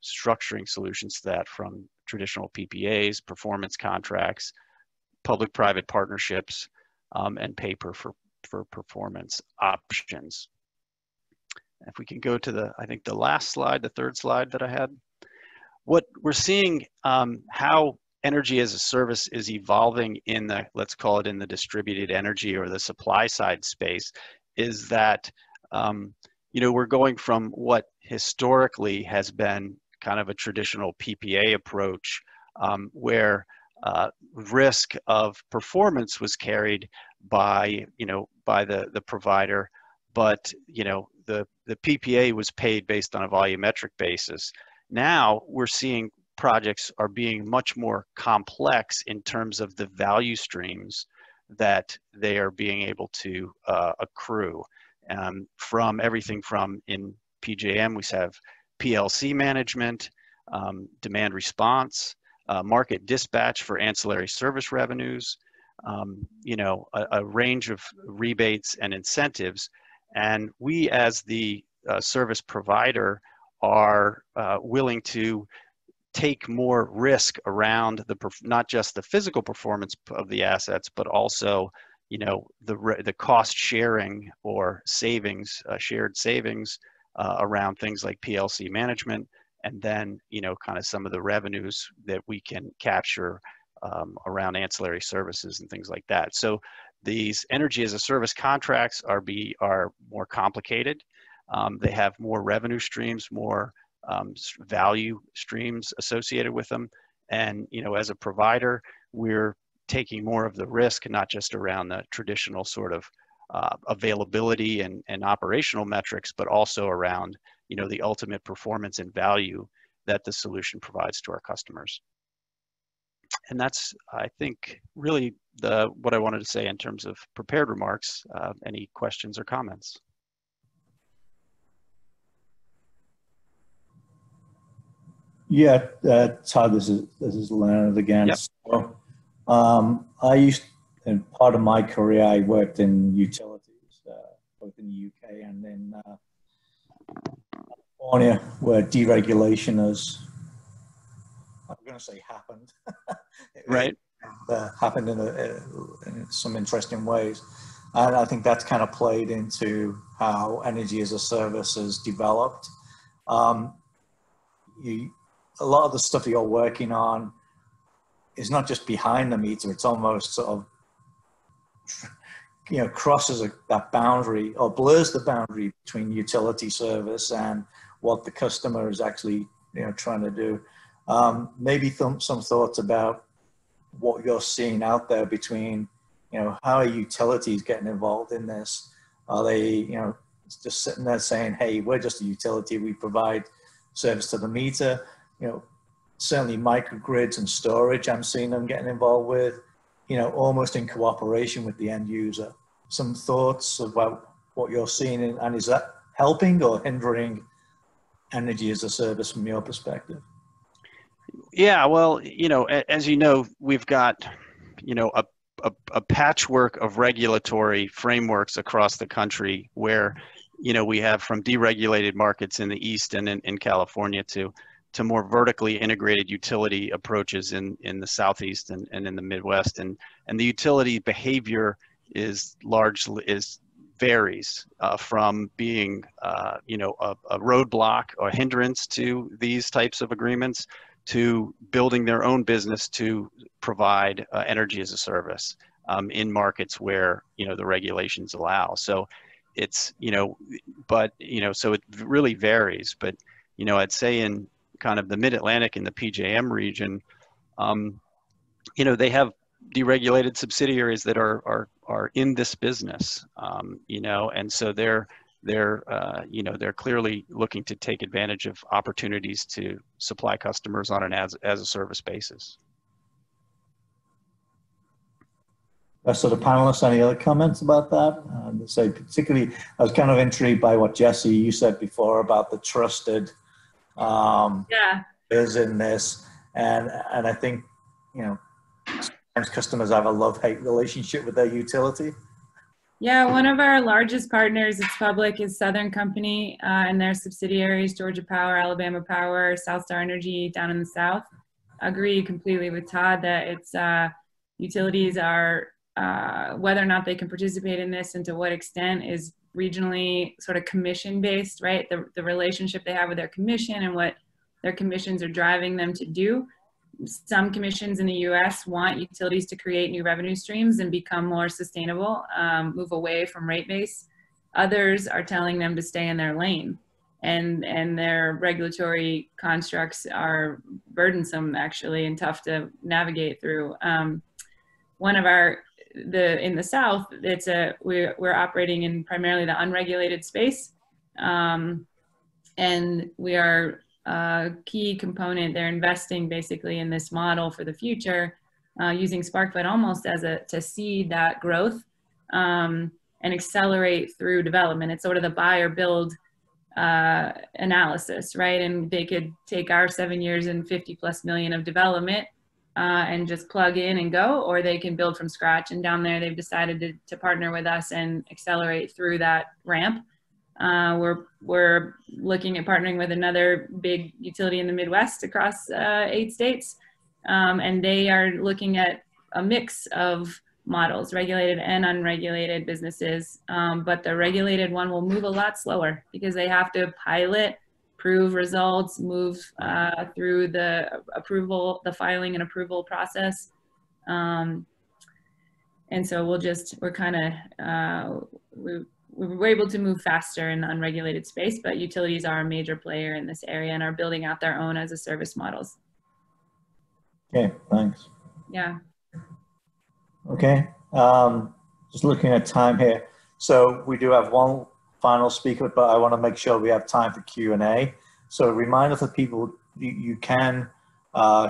structuring solutions to that, from traditional PPAs, performance contracts, public-private partnerships, and paper for performance options. If we can go to the, I think the last slide, the third slide that I had. What we're seeing, how energy as a service is evolving in the, let's call it in the distributed energy or the supply side space, is that, you know, we're going from what historically has been kind of a traditional PPA approach, where risk of performance was carried by, you know, by the provider, but, you know, the PPA was paid based on a volumetric basis. Now we're seeing projects are being much more complex in terms of the value streams that they are being able to accrue, from everything from, in PJM, we have PLC management, demand response, market dispatch for ancillary service revenues, you know, a range of rebates and incentives. And we as the service provider are willing to take more risk around not just the physical performance of the assets, but also, you know, the cost sharing or savings, shared savings around things like PLC management, and then, you know, kind of some of the revenues that we can capture around ancillary services and things like that. So these energy as a service contracts are more complicated. They have more revenue streams, more value streams associated with them. And, you know, as a provider, we're taking more of the risk, not just around the traditional sort of availability and operational metrics, but also around, you know, the ultimate performance and value that the solution provides to our customers. And that's, I think, really what I wanted to say in terms of prepared remarks. Any questions or comments? Yeah, Todd, this is Leonard again. Yep. So, in part of my career, I worked in utilities, both in the UK and in California, where deregulation has, I'm going to say, happened. Right. Happened in some interesting ways. And I think that's kind of played into how energy as a service has developed. A lot of the stuff that you're working on is not just behind the meter, it's almost sort of, you know, crosses that boundary or blurs the boundary between utility service and what the customer is actually, you know, trying to do. Maybe some thoughts about what you're seeing out there between, you know, how are utilities getting involved in this? Are they, you know, just sitting there saying, hey, we're just a utility, we provide service to the meter? You know, certainly microgrids and storage, I'm seeing them getting involved with, you know, almost in cooperation with the end user. Some thoughts about what you're seeing, and is that helping or hindering energy as a service from your perspective? Yeah, well, you know, as you know, we've got, you know, a patchwork of regulatory frameworks across the country where, you know, we have from deregulated markets in the East and in California to more vertically integrated utility approaches in the Southeast and in the Midwest. And the utility behavior varies from being, you know, a roadblock or hindrance to these types of agreements to building their own business to provide energy as a service in markets where, you know, the regulations allow. So it's, you know, but, you know, so it really varies. But, you know, I'd say in kind of the Mid-Atlantic and the PJM region, you know, they have deregulated subsidiaries that are in this business, you know, and so they're you know, they're clearly looking to take advantage of opportunities to supply customers on an as a service basis. So the panelists, any other comments about that? So particularly, I was kind of intrigued by what Jesse, you said before about the trusted is in this, and I think, you know, sometimes customers have a love-hate relationship with their utility. Yeah, one of our largest partners, it's public, is Southern Company and their subsidiaries, Georgia Power, Alabama Power, South Star Energy down in the South. I agree completely with Todd that it's utilities are, whether or not they can participate in this and to what extent is regionally sort of commission based, right? The relationship they have with their commission and what their commissions are driving them to do. Some commissions in the US want utilities to create new revenue streams and become more sustainable, move away from rate base. Others are telling them to stay in their lane, and their regulatory constructs are burdensome actually and tough to navigate through. One of in the South, we're operating in primarily the unregulated space, and we are a key component. They're investing basically in this model for the future, using Sparkfund almost as to seed that growth and accelerate through development. It's sort of the buy or build analysis, right? And they could take our 7 years and 50+ million of development and just plug in and go, or they can build from scratch. And down there, they've decided to partner with us and accelerate through that ramp. We're looking at partnering with another big utility in the Midwest across 8 states, and they are looking at a mix of models, regulated and unregulated businesses, but the regulated one will move a lot slower because they have to pilot, prove results, move through the filing and approval process. And so we're able to move faster in the unregulated space, but utilities are a major player in this area and are building out their own as a service models. Okay, thanks. Yeah. Okay, just looking at time here. So we do have one final speaker, but I want to make sure we have time for Q&A. So a reminder for people, you can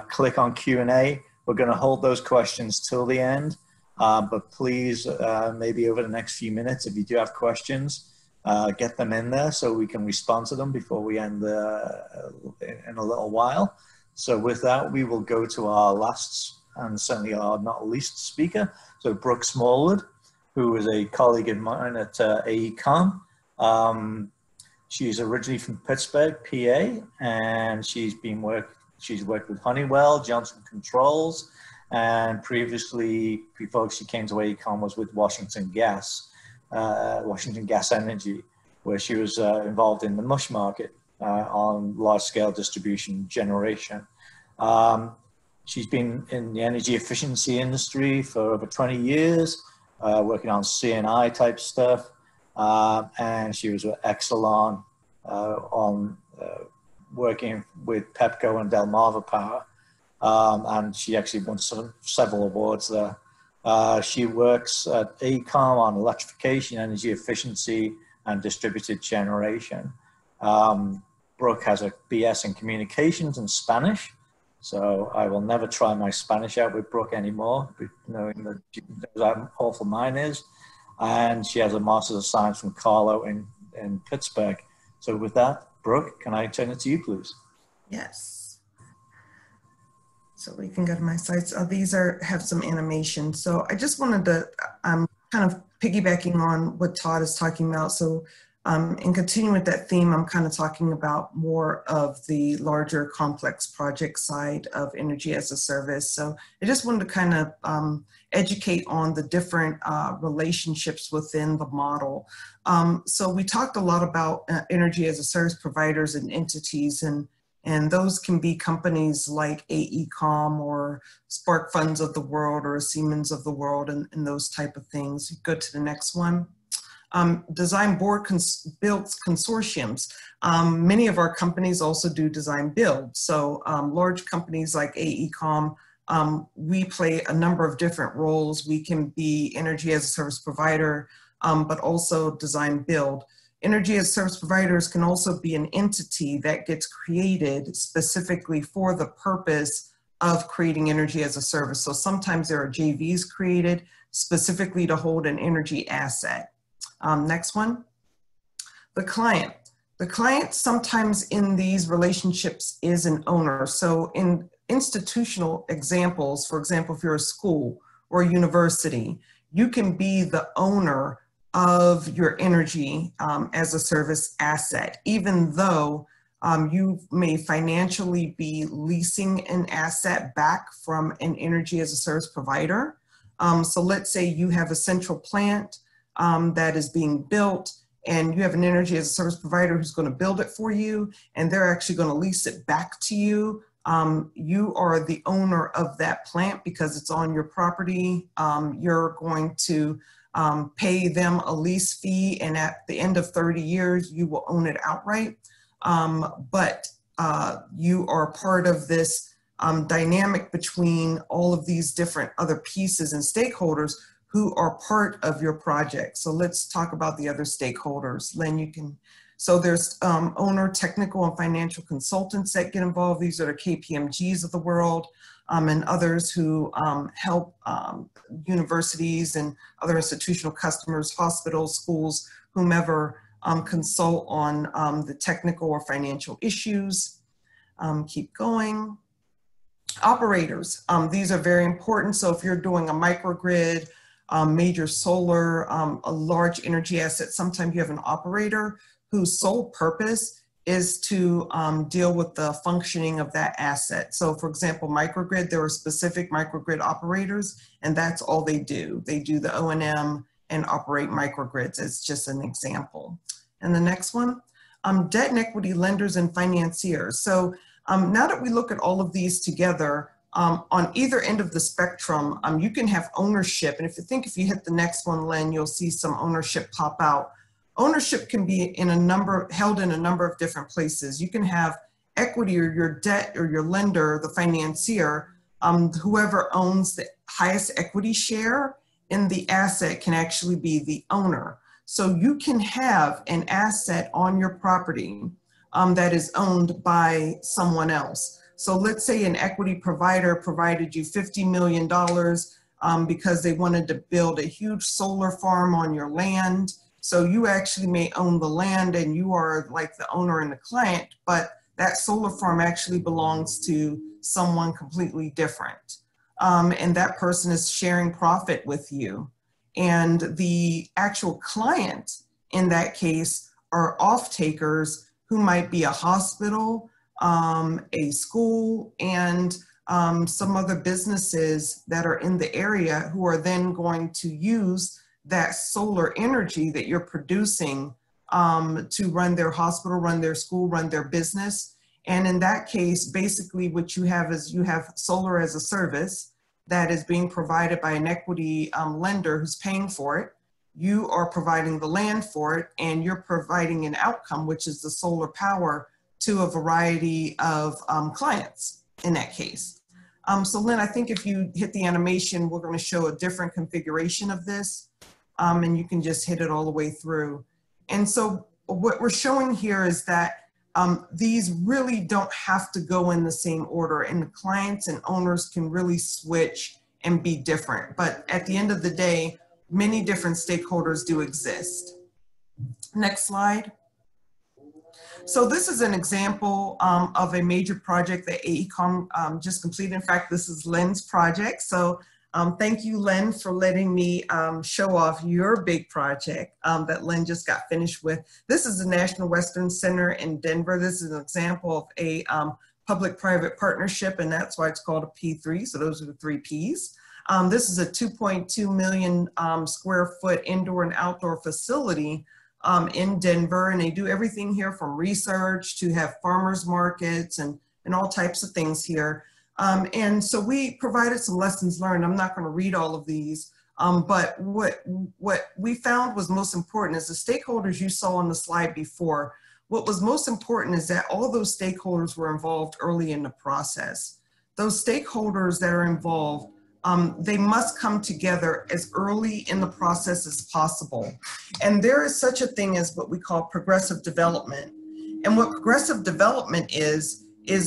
click on Q&A. We're going to hold those questions till the end, but please, maybe over the next few minutes, if you do have questions, get them in there so we can respond to them before we end in a little while. So with that, we will go to our last and certainly our not least speaker. So Brooke Smallwood, who is a colleague of mine at AECOM. She's originally from Pittsburgh, PA, and she's worked with Honeywell, Johnson Controls, and previously, before she came to AECOM, was with Washington Gas Energy, where she was involved in the mush market on large-scale distribution generation. She's been in the energy efficiency industry for over 20 years, working on C&I type stuff, and she was with Exelon on working with Pepco and Delmarva Power, and she actually won several awards there. She works at AECOM on electrification, energy efficiency, and distributed generation. Brooke has a BS in communications and Spanish, so I will never try my Spanish out with Brooke anymore, knowing that she knows how awful mine is. And she has a Master's of Science from Carlow in Pittsburgh. So with that, Brooke, can I turn it to you, please? Yes. So we can go to my slides. These have some animation. So I just wanted to, I'm kind of piggybacking on what Todd is talking about. So in continuing with that theme, I'm kind of talking about more of the larger complex project side of energy as a service. So I just wanted to kind of educate on the different relationships within the model. So we talked a lot about energy as a service providers and entities, and those can be companies like AECOM or Sparkfunds of the world or Siemens of the world and those type of things. Go to the next one. Design board builds consortiums. Many of our companies also do design build. So large companies like AECOM, we play a number of different roles. We can be energy as a service provider, but also design build. Energy as a service providers can also be an entity that gets created specifically for the purpose of creating energy as a service. So sometimes there are JVs created specifically to hold an energy asset. Next one. The client. The client sometimes in these relationships is an owner. So in institutional examples, for example, if you're a school or a university, you can be the owner of your energy as a service asset, even though you may financially be leasing an asset back from an energy as a service provider. So let's say you have a central plant that is being built, and you have an energy as a service provider who's going to build it for you, and they're actually going to lease it back to you. You are the owner of that plant because it's on your property. You're going to pay them a lease fee, and at the end of 30 years, you will own it outright. But you are part of this dynamic between all of these different other pieces and stakeholders who are part of your project. So let's talk about the other stakeholders. Len, you can, so there's owner, technical, and financial consultants that get involved. These are the KPMGs of the world, and others who help universities and other institutional customers, hospitals, schools, whomever, consult on the technical or financial issues. Keep going. Operators, these are very important. So if you're doing a microgrid, major solar, a large energy asset, sometimes you have an operator whose sole purpose is to deal with the functioning of that asset. So for example, microgrid, there are specific microgrid operators, and that's all they do. They do the O&M and operate microgrids as just an example. And the next one, debt and equity lenders and financiers. So now that we look at all of these together, on either end of the spectrum, you can have ownership. And if you hit the next one, Len, you'll see some ownership pop out. Ownership can be held in a number of different places. You can have equity or your debt or your lender, the financier, whoever owns the highest equity share in the asset can actually be the owner. So you can have an asset on your property that is owned by someone else. So let's say an equity provider provided you $50 million because they wanted to build a huge solar farm on your land. So you actually may own the land and you are like the owner and the client, but that solar farm actually belongs to someone completely different. And that person is sharing profit with you. And the actual client in that case are off-takers who might be a hospital, a school, and some other businesses that are in the area who are then going to use that solar energy that you're producing to run their hospital, run their school, run their business. And in that case, basically what you have is you have solar as a service that is being provided by an equity lender who's paying for it. You are providing the land for it, and you're providing an outcome, which is the solar power, to a variety of clients in that case. So Lynn, I think if you hit the animation, we're going to show a different configuration of this, and you can just hit it all the way through. And so what we're showing here is that these really don't have to go in the same order, and the clients and owners can really switch and be different. But at the end of the day, many different stakeholders do exist. Next slide. So this is an example of a major project that AECOM just completed. In fact, this is Len's project. So thank you, Len, for letting me show off your big project that Len just got finished with. This is the National Western Center in Denver. This is an example of a public-private partnership, and that's why it's called a P3. So those are the 3 Ps. This is a 2.2 million square foot indoor and outdoor facility in Denver, and they do everything here from research to have farmers markets and all types of things here. And so we provided some lessons learned. I'm not going to read all of these, but what we found was most important is the stakeholders you saw on the slide before. What was most important is that all those stakeholders were involved early in the process. Those stakeholders that are involved, they must come together as early in the process as possible. And there is such a thing as what we call progressive development. And what progressive development is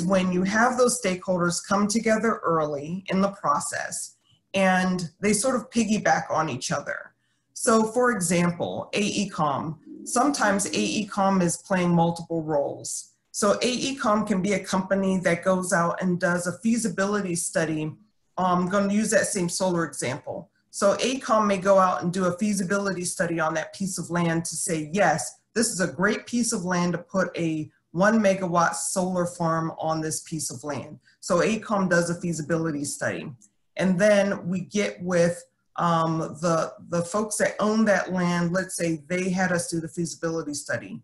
when you have those stakeholders come together early in the process and they sort of piggyback on each other. So for example, AECOM, sometimes AECOM is playing multiple roles. So AECOM can be a company that goes out and does a feasibility study. I'm going to use that same solar example. So AECOM may go out and do a feasibility study on that piece of land to say, yes, this is a great piece of land to put a 1 megawatt solar farm on this piece of land. So AECOM does a feasibility study. And then we get with the folks that own that land. Let's say they had us do the feasibility study.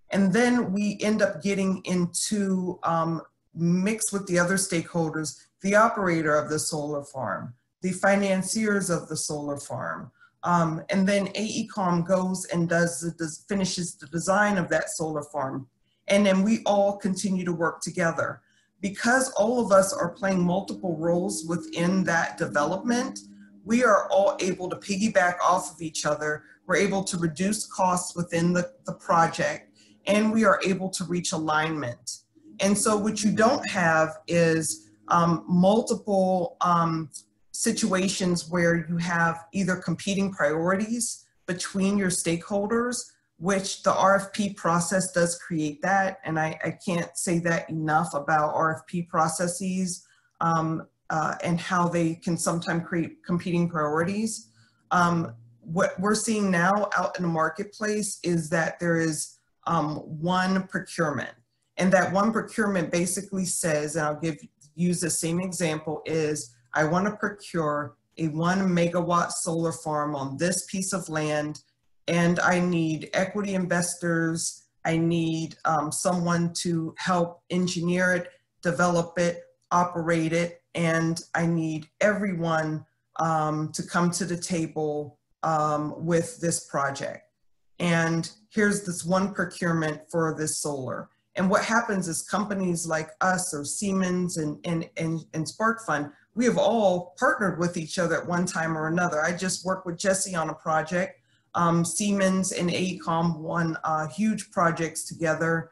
And then we end up getting into mix with the other stakeholders, the operator of the solar farm, the financiers of the solar farm. And then AECOM goes and finishes the design of that solar farm. And then we all continue to work together. Because all of us are playing multiple roles within that development, we are all able to piggyback off of each other. We're able to reduce costs within the project, and we are able to reach alignment. And so what you don't have is multiple situations where you have either competing priorities between your stakeholders, which the RFP process does create that. And I can't say that enough about RFP processes and how they can sometimes create competing priorities. What we're seeing now out in the marketplace is that there is one procurement. And that one procurement basically says, and I'll use the same example, is I want to procure a 1 megawatt solar farm on this piece of land, and I need equity investors, I need someone to help engineer it, develop it, operate it, and I need everyone to come to the table with this project. And here's this one procurement for this solar. And what happens is companies like us or Siemens and Sparkfund, we have all partnered with each other at one time or another. I just worked with Jesse on a project Siemens and AECOM won huge projects together.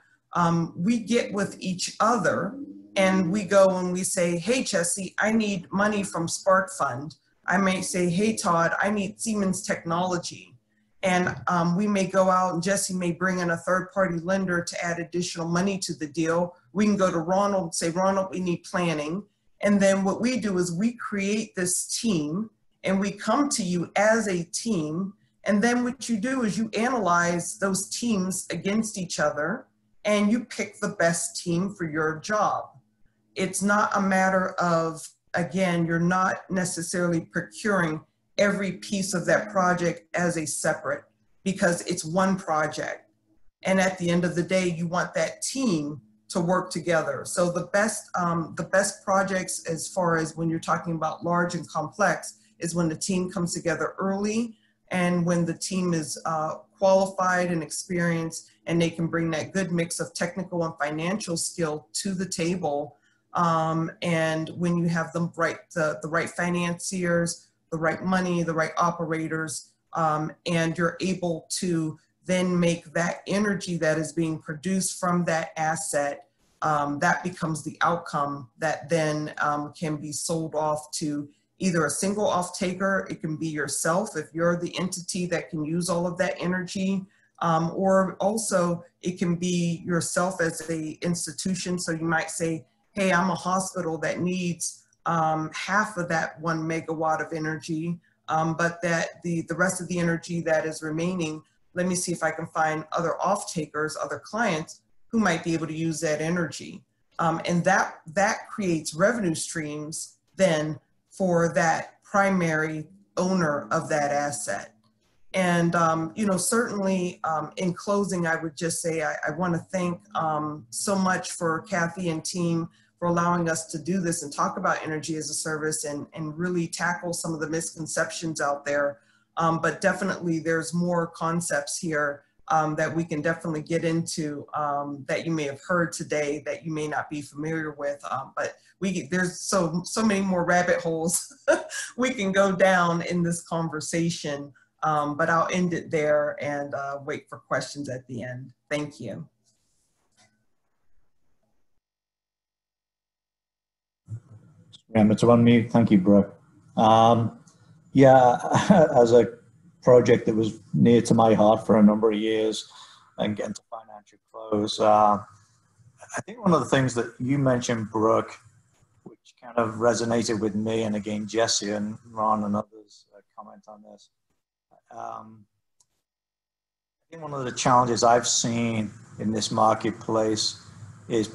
We get with each other and we go and we say, hey, Jesse, I need money from Sparkfund. I may say, hey, Todd, I need Siemens technology. And we may go out and Jesse may bring in a third-party lender to add additional money to the deal. We can go to Ronald and say, Ronald, we need planning. And then what we do is we create this team and we come to you as a team. And then what you do is you analyze those teams against each other and you pick the best team for your job. It's not a matter of, again, you're not necessarily procuring every piece of that project as a separate, because it's one project. And at the end of the day, you want that team to work together. So the best projects, as far as when you're talking about large and complex, is when the team comes together early and when the team is qualified and experienced and they can bring that good mix of technical and financial skill to the table. And when you have the right financiers, the right money, the right operators, and you're able to then make that energy that is being produced from that asset, that becomes the outcome that then can be sold off to either a single off-taker, it can be yourself if you're the entity that can use all of that energy, or also it can be yourself as a institution. So you might say, hey, I'm a hospital that needs half of that 1 megawatt of energy, but that the rest of the energy that is remaining, let me see if I can find other off-takers, other clients who might be able to use that energy. And that creates revenue streams then for that primary owner of that asset. And, you know, certainly in closing, I would just say I want to thank so much for Kathy and team for allowing us to do this and talk about energy as a service and really tackle some of the misconceptions out there. But definitely there's more concepts here that we can definitely get into that you may have heard today that you may not be familiar with. But there's so many more rabbit holes we can go down in this conversation. But I'll end it there and wait for questions at the end. Thank you. Remember to unmute. Thank you, Brooke. Yeah, as a project that was near to my heart for a number of years and getting to financial close, I think one of the things that you mentioned, Brooke, which kind of resonated with me, and again, Jesse and Ron and others comment on this. I think one of the challenges I've seen in this marketplace is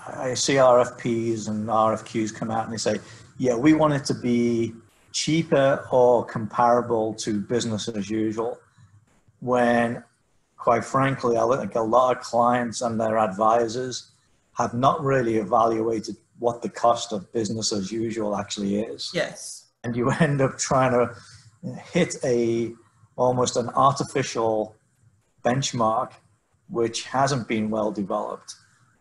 I see RFPs and RFQs come out and they say, yeah, we want it to be cheaper or comparable to business as usual. When, quite frankly, I think a lot of clients and their advisors have not really evaluated what the cost of business as usual actually is. Yes. And you end up trying to hit almost an artificial benchmark, which hasn't been well developed.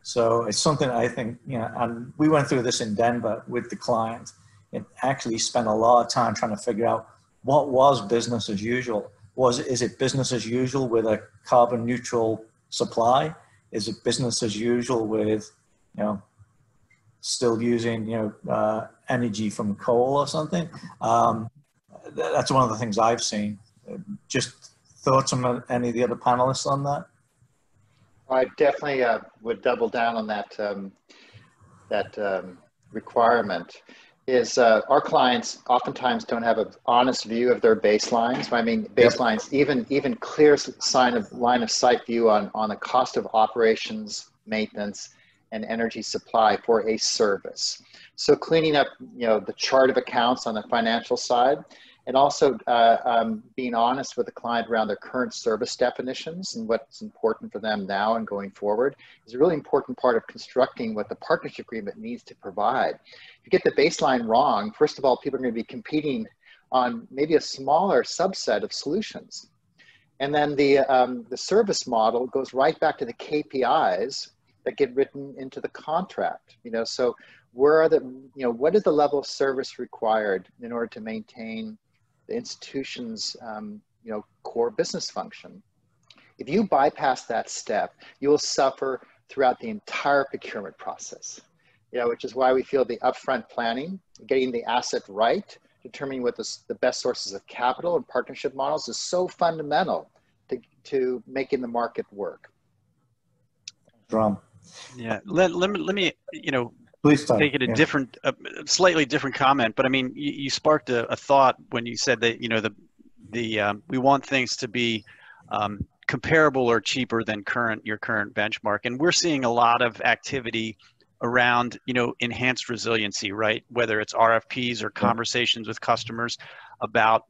So it's something I think, you know, and we went through this in Denver with the client. It actually spent a lot of time trying to figure out what was business as usual. Is it business as usual with a carbon neutral supply? Is it business as usual with, you know, still using, you know, energy from coal or something? That's one of the things I've seen. Just thoughts on any of the other panelists on that? I definitely would double down on that requirement. Is our clients oftentimes don't have an honest view of their baselines. I mean, baselines, yep. even clear line of sight view on the cost of operations, maintenance, and energy supply for a service. So cleaning up, you know, the chart of accounts on the financial side, and also being honest with the client around their current service definitions and what's important for them now and going forward is a really important part of constructing what the partnership agreement needs to provide. If you get the baseline wrong, first of all, people are going to be competing on maybe a smaller subset of solutions. And then the service model goes right back to the KPIs that get written into the contract. You know, so where are the, you know, what is the level of service required in order to maintain the institution's core business function. If you bypass that step, you will suffer throughout the entire procurement process. Which is why we feel the upfront planning, getting the asset right, determining what the best sources of capital and partnership models is so fundamental to making the market work. Drum. Yeah, let me please take it a different, slightly different comment. But I mean, you sparked a thought when you said that we want things to be comparable or cheaper than your current benchmark, and we're seeing a lot of activity around enhanced resiliency, right? Whether it's RFPs or conversations with customers about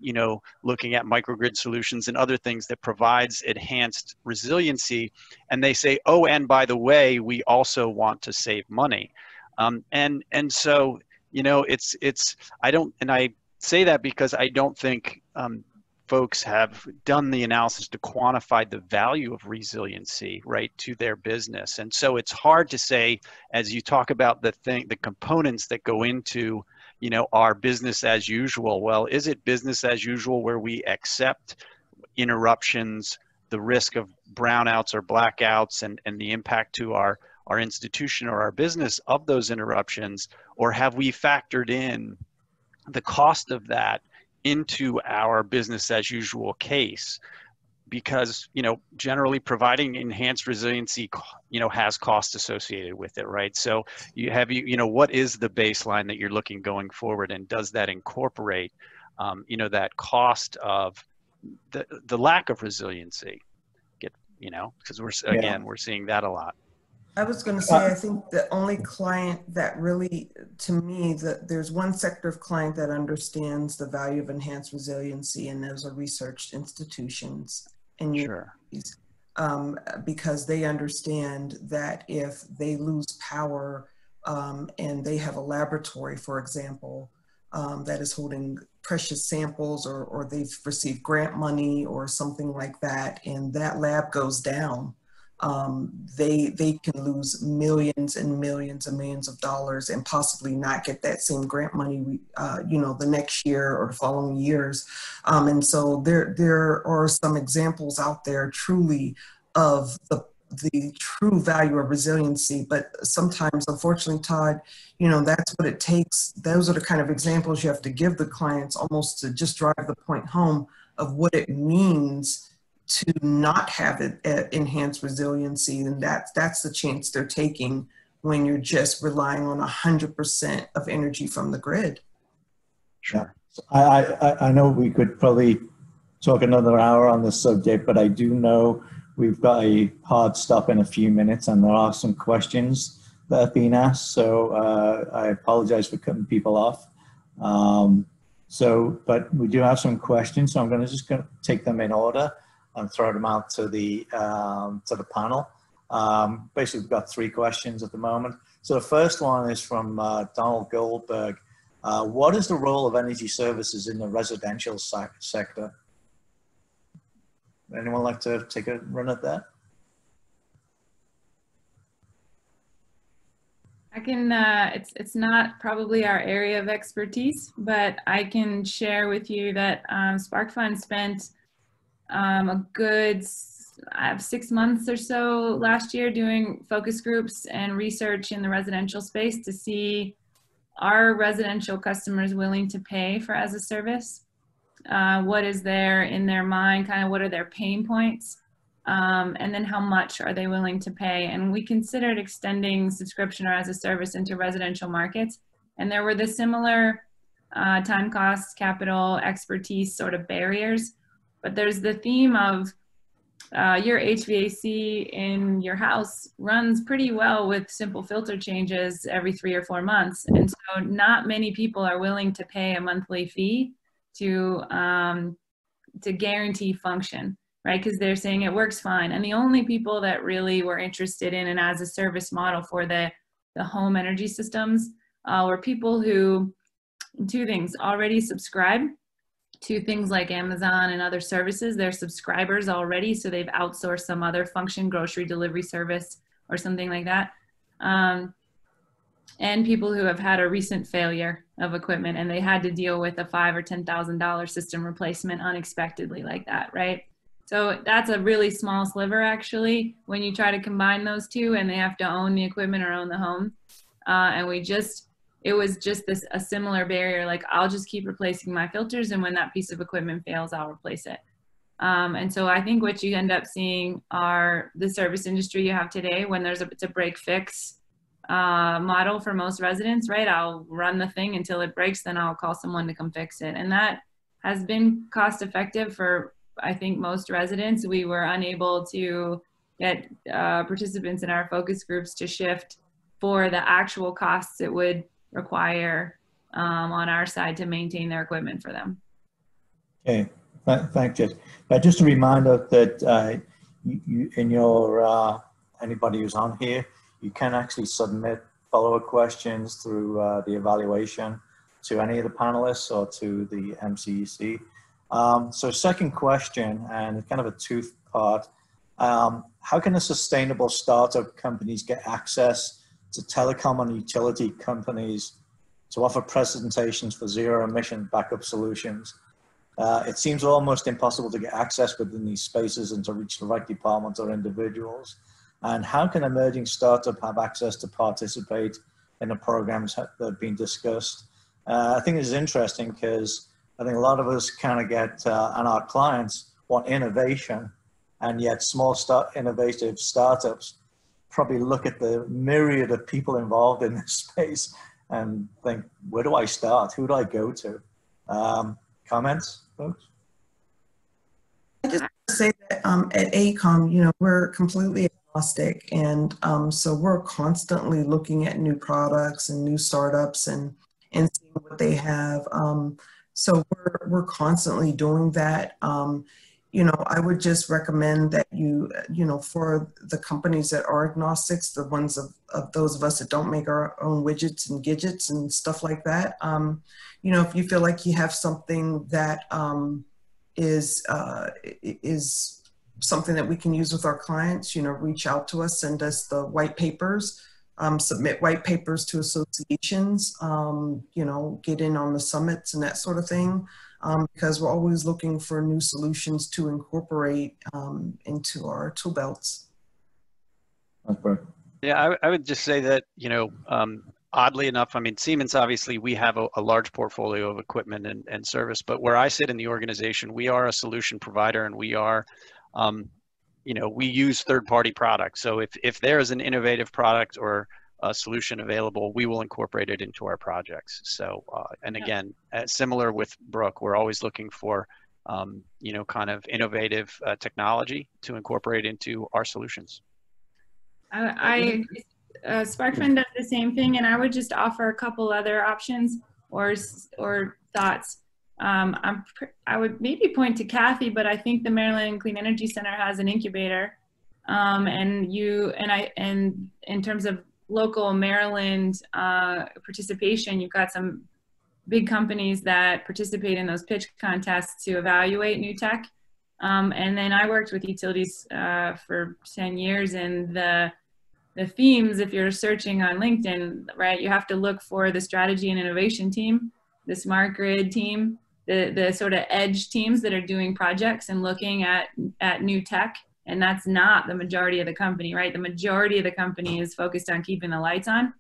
looking at microgrid solutions and other things that provides enhanced resiliency, and they say, oh, and by the way, we also want to save money, and so I say that because I don't think folks have done the analysis to quantify the value of resiliency, right, to their business. And so it's hard to say, as you talk about the components that go into, our business as usual. Well, is it business as usual where we accept interruptions, the risk of brownouts or blackouts, and the impact to our institution or our business of those interruptions? Or have we factored in the cost of that into our business as usual case? Because generally providing enhanced resiliency has costs associated with it, right? So what is the baseline that you're looking going forward, and does that incorporate that cost of the lack of resiliency? Because we're seeing that a lot. I was going to say, I think the only client that really, to me, there's one sector of client that understands the value of enhanced resiliency, and those are research institutions and universities, because they understand that if they lose power and they have a laboratory, for example, that is holding precious samples, or they've received grant money or something like that, and that lab goes down, they can lose millions and millions and millions of dollars and possibly not get that same grant money, the next year or the following years. And so there are some examples out there truly of the true value of resiliency, but sometimes, unfortunately, Todd, that's what it takes. Those are the kind of examples you have to give the clients, almost to just drive the point home of what it means to not have it enhanced resiliency. And that's the chance they're taking when you're just relying on 100% of energy from the grid. Sure. I know we could probably talk another hour on this subject, but I do know we've got a hard stop in a few minutes, and there are some questions that have been asked. So I apologize for cutting people off. But we do have some questions, so I'm going to just take them in order and throw them out to the panel. Basically, we've got 3 questions at the moment. So the first one is from Donald Goldberg. What is the role of energy services in the residential sector? Anyone like to take a run at that? I can, it's not probably our area of expertise, but I can share with you that Sparkfund spent a good 6 months or so last year doing focus groups and research in the residential space to see, are residential customers willing to pay for as a service? What is there in their mind, kind of what are their pain points? And then how much are they willing to pay? And we considered extending subscription or as a service into residential markets. And there were the similar time costs, capital, expertise sort of barriers. But there's the theme of your HVAC in your house runs pretty well with simple filter changes every 3 or 4 months. And so not many people are willing to pay a monthly fee to guarantee function, right? Because they're saying it works fine. And the only people that really were interested in an as a service model for the home energy systems were people who, 2 things, already subscribe to things like Amazon and other services. They're subscribers already, so they've outsourced some other function, grocery delivery service or something like that. and people who have had a recent failure of equipment and they had to deal with a $5,000 or $10,000 system replacement unexpectedly like that, right? So that's a really small sliver actually when you try to combine those two and they have to own the equipment or own the home. And it was just a similar barrier, like I'll just keep replacing my filters and when that piece of equipment fails, I'll replace it. And so I think what you end up seeing are the service industry you have today when it's a break fix model for most residents, right? I'll run the thing until it breaks, then I'll call someone to come fix it. And that has been cost effective for, I think, most residents. We were unable to get participants in our focus groups to shift for the actual costs it would require on our side to maintain their equipment for them. Okay, thank you. Just a reminder that you in your, anybody who's on here, you can actually submit follow-up questions through the evaluation to any of the panelists or to the MCEC. So second question, and kind of a two-part, how can a sustainable startup companies get access to telecom and utility companies to offer presentations for zero-emission backup solutions? It seems almost impossible to get access within these spaces and to reach the right departments or individuals. And how can emerging startup have access to participate in the programs that have been discussed? I think this is interesting because I think a lot of us kind of get, and our clients want innovation, and yet small innovative startups probably look at the myriad of people involved in this space and think, where do I start? Who do I go to? Comments, folks? I just want to say that at AECOM, you know, we're completely agnostic, and so we're constantly looking at new products and new startups and seeing what they have. So we're constantly doing that. You know, I would just recommend that you know, for the companies that are agnostics, the ones of those of us that don't make our own widgets and gadgets and stuff like that, you know, if you feel like you have something that is something that we can use with our clients, you know, reach out to us, send us the white papers, submit white papers to associations, you know, get in on the summits and that sort of thing. Because we're always looking for new solutions to incorporate into our tool belts. Yeah, I would just say that, you know, oddly enough, I mean, Siemens, obviously, we have a large portfolio of equipment and service, but where I sit in the organization, we are a solution provider and we are, you know, we use third-party products. So if there is an innovative product or a solution available, we will incorporate it into our projects. So, and again, similar with Brooke, we're always looking for, you know, kind of innovative technology to incorporate into our solutions. Sparkfund does the same thing, and I would just offer a couple other options or thoughts. I would maybe point to Kathy, but I think the Maryland Clean Energy Center has an incubator, and in terms of local Maryland participation, you've got some big companies that participate in those pitch contests to evaluate new tech. And then I worked with utilities for 10 years, and the themes, if you're searching on LinkedIn, right, you have to look for the strategy and innovation team, the smart grid team, the sort of edge teams that are doing projects and looking at new tech. And that's not the majority of the company, right? The majority of the company is focused on keeping the lights on,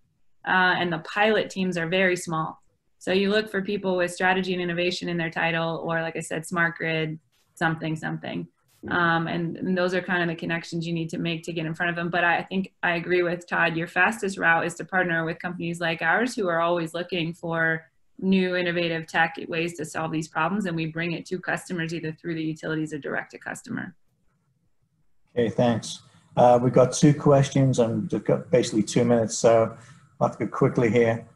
and the pilot teams are very small. So you look for people with strategy and innovation in their title, or like I said, smart grid, something. And those are kind of the connections you need to make to get in front of them. But I think I agree with Todd. Your fastest route is to partner with companies like ours who are always looking for new innovative tech ways to solve these problems. And we bring it to customers either through the utilities or direct to customer. Okay, thanks. We've got two questions and we've got basically 2 minutes, so I'll have to go quickly here.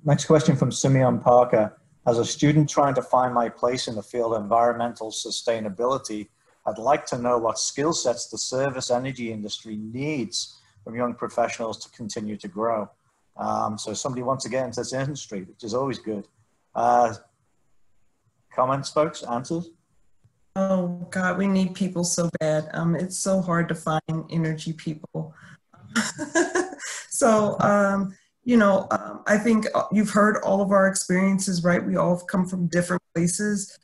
Next question from Simeon Parker. As a student trying to find my place in the field of environmental sustainability, I'd like to know what skill sets the service energy industry needs from young professionals to continue to grow. So somebody wants to get into this industry, which is always good. Comments, folks, answers? Oh God, we need people so bad. It's so hard to find energy people. So, I think you've heard all of our experiences, right? We all come from different places,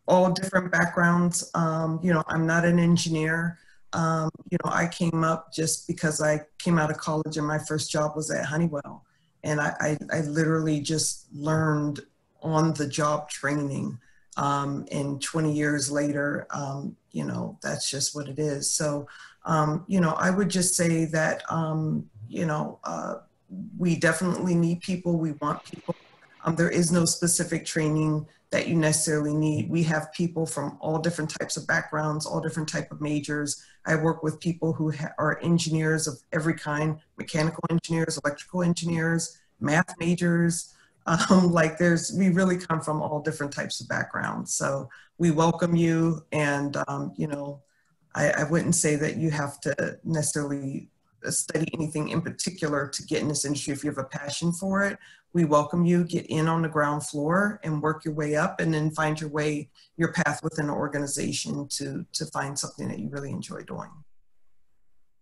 all different backgrounds. I'm not an engineer. I came up just because I came out of college and my first job was at Honeywell. And I literally just learned on the job training. And 20 years later, that's just what it is. So, I would just say that, we definitely need people. We want people. There is no specific training that you necessarily need. We have people from all different types of backgrounds, all different type of majors. I work with people who are engineers of every kind, mechanical engineers, electrical engineers, math majors. We really come from all different types of backgrounds. So we welcome you. And, I wouldn't say that you have to necessarily study anything in particular to get in this industry. If you have a passion for it, we welcome you. Get in on the ground floor and work your way up, and then find your path within an organization to find something that you really enjoy doing.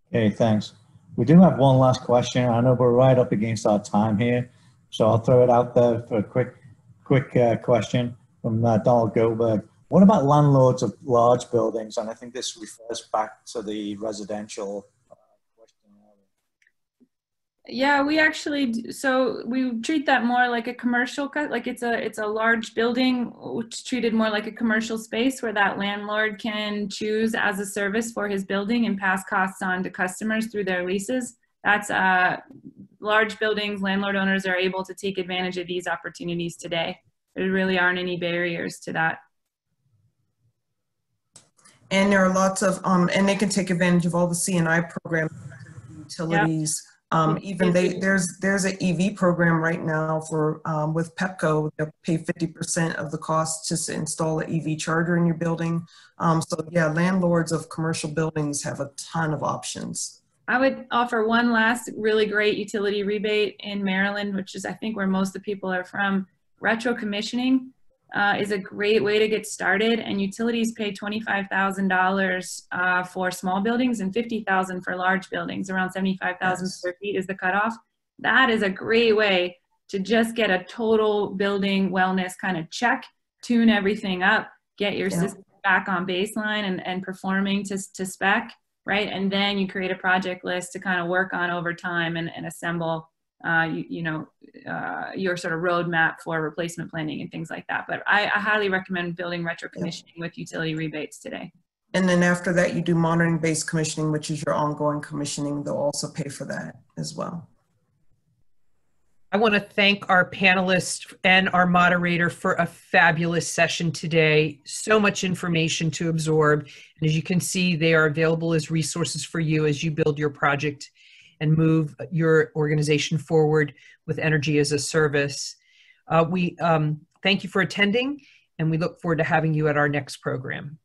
Okay, thanks. We do have one last question. I know we're right up against our time here, so I'll throw it out there for a quick question from Donald Goldberg. What about landlords of large buildings? And I think this refers back to the residential question earlier. Yeah, we treat that more like a commercial, like it's a large building, which treated more like a commercial space where that landlord can choose as a service for his building and pass costs on to customers through their leases. That's large buildings, landlord owners are able to take advantage of these opportunities today. There really aren't any barriers to that. And there are lots of, and they can take advantage of all the C&I programs, utilities. Yep. There's an EV program right now for with Pepco. They'll pay 50% of the cost just to install an EV charger in your building. So yeah, landlords of commercial buildings have a ton of options. I would offer one last really great utility rebate in Maryland, which is I think where most of the people are from. Retro commissioning is a great way to get started, and utilities pay $25,000 for small buildings and $50,000 for large buildings. Around 75,000 square feet is the cutoff. That is a great way to just get a total building wellness kind of check, tune everything up, get your system back on baseline and performing to spec, right? And then you create a project list to kind of work on over time and assemble your sort of roadmap for replacement planning and things like that. But I highly recommend building retro commissioning with utility rebates today. And then after that, you do monitoring-based commissioning, which is your ongoing commissioning. They'll also pay for that as well. I want to thank our panelists and our moderator for a fabulous session today. So much information to absorb. And as you can see, they are available as resources for you as you build your project and move your organization forward with energy as a service. We thank you for attending, and we look forward to having you at our next program.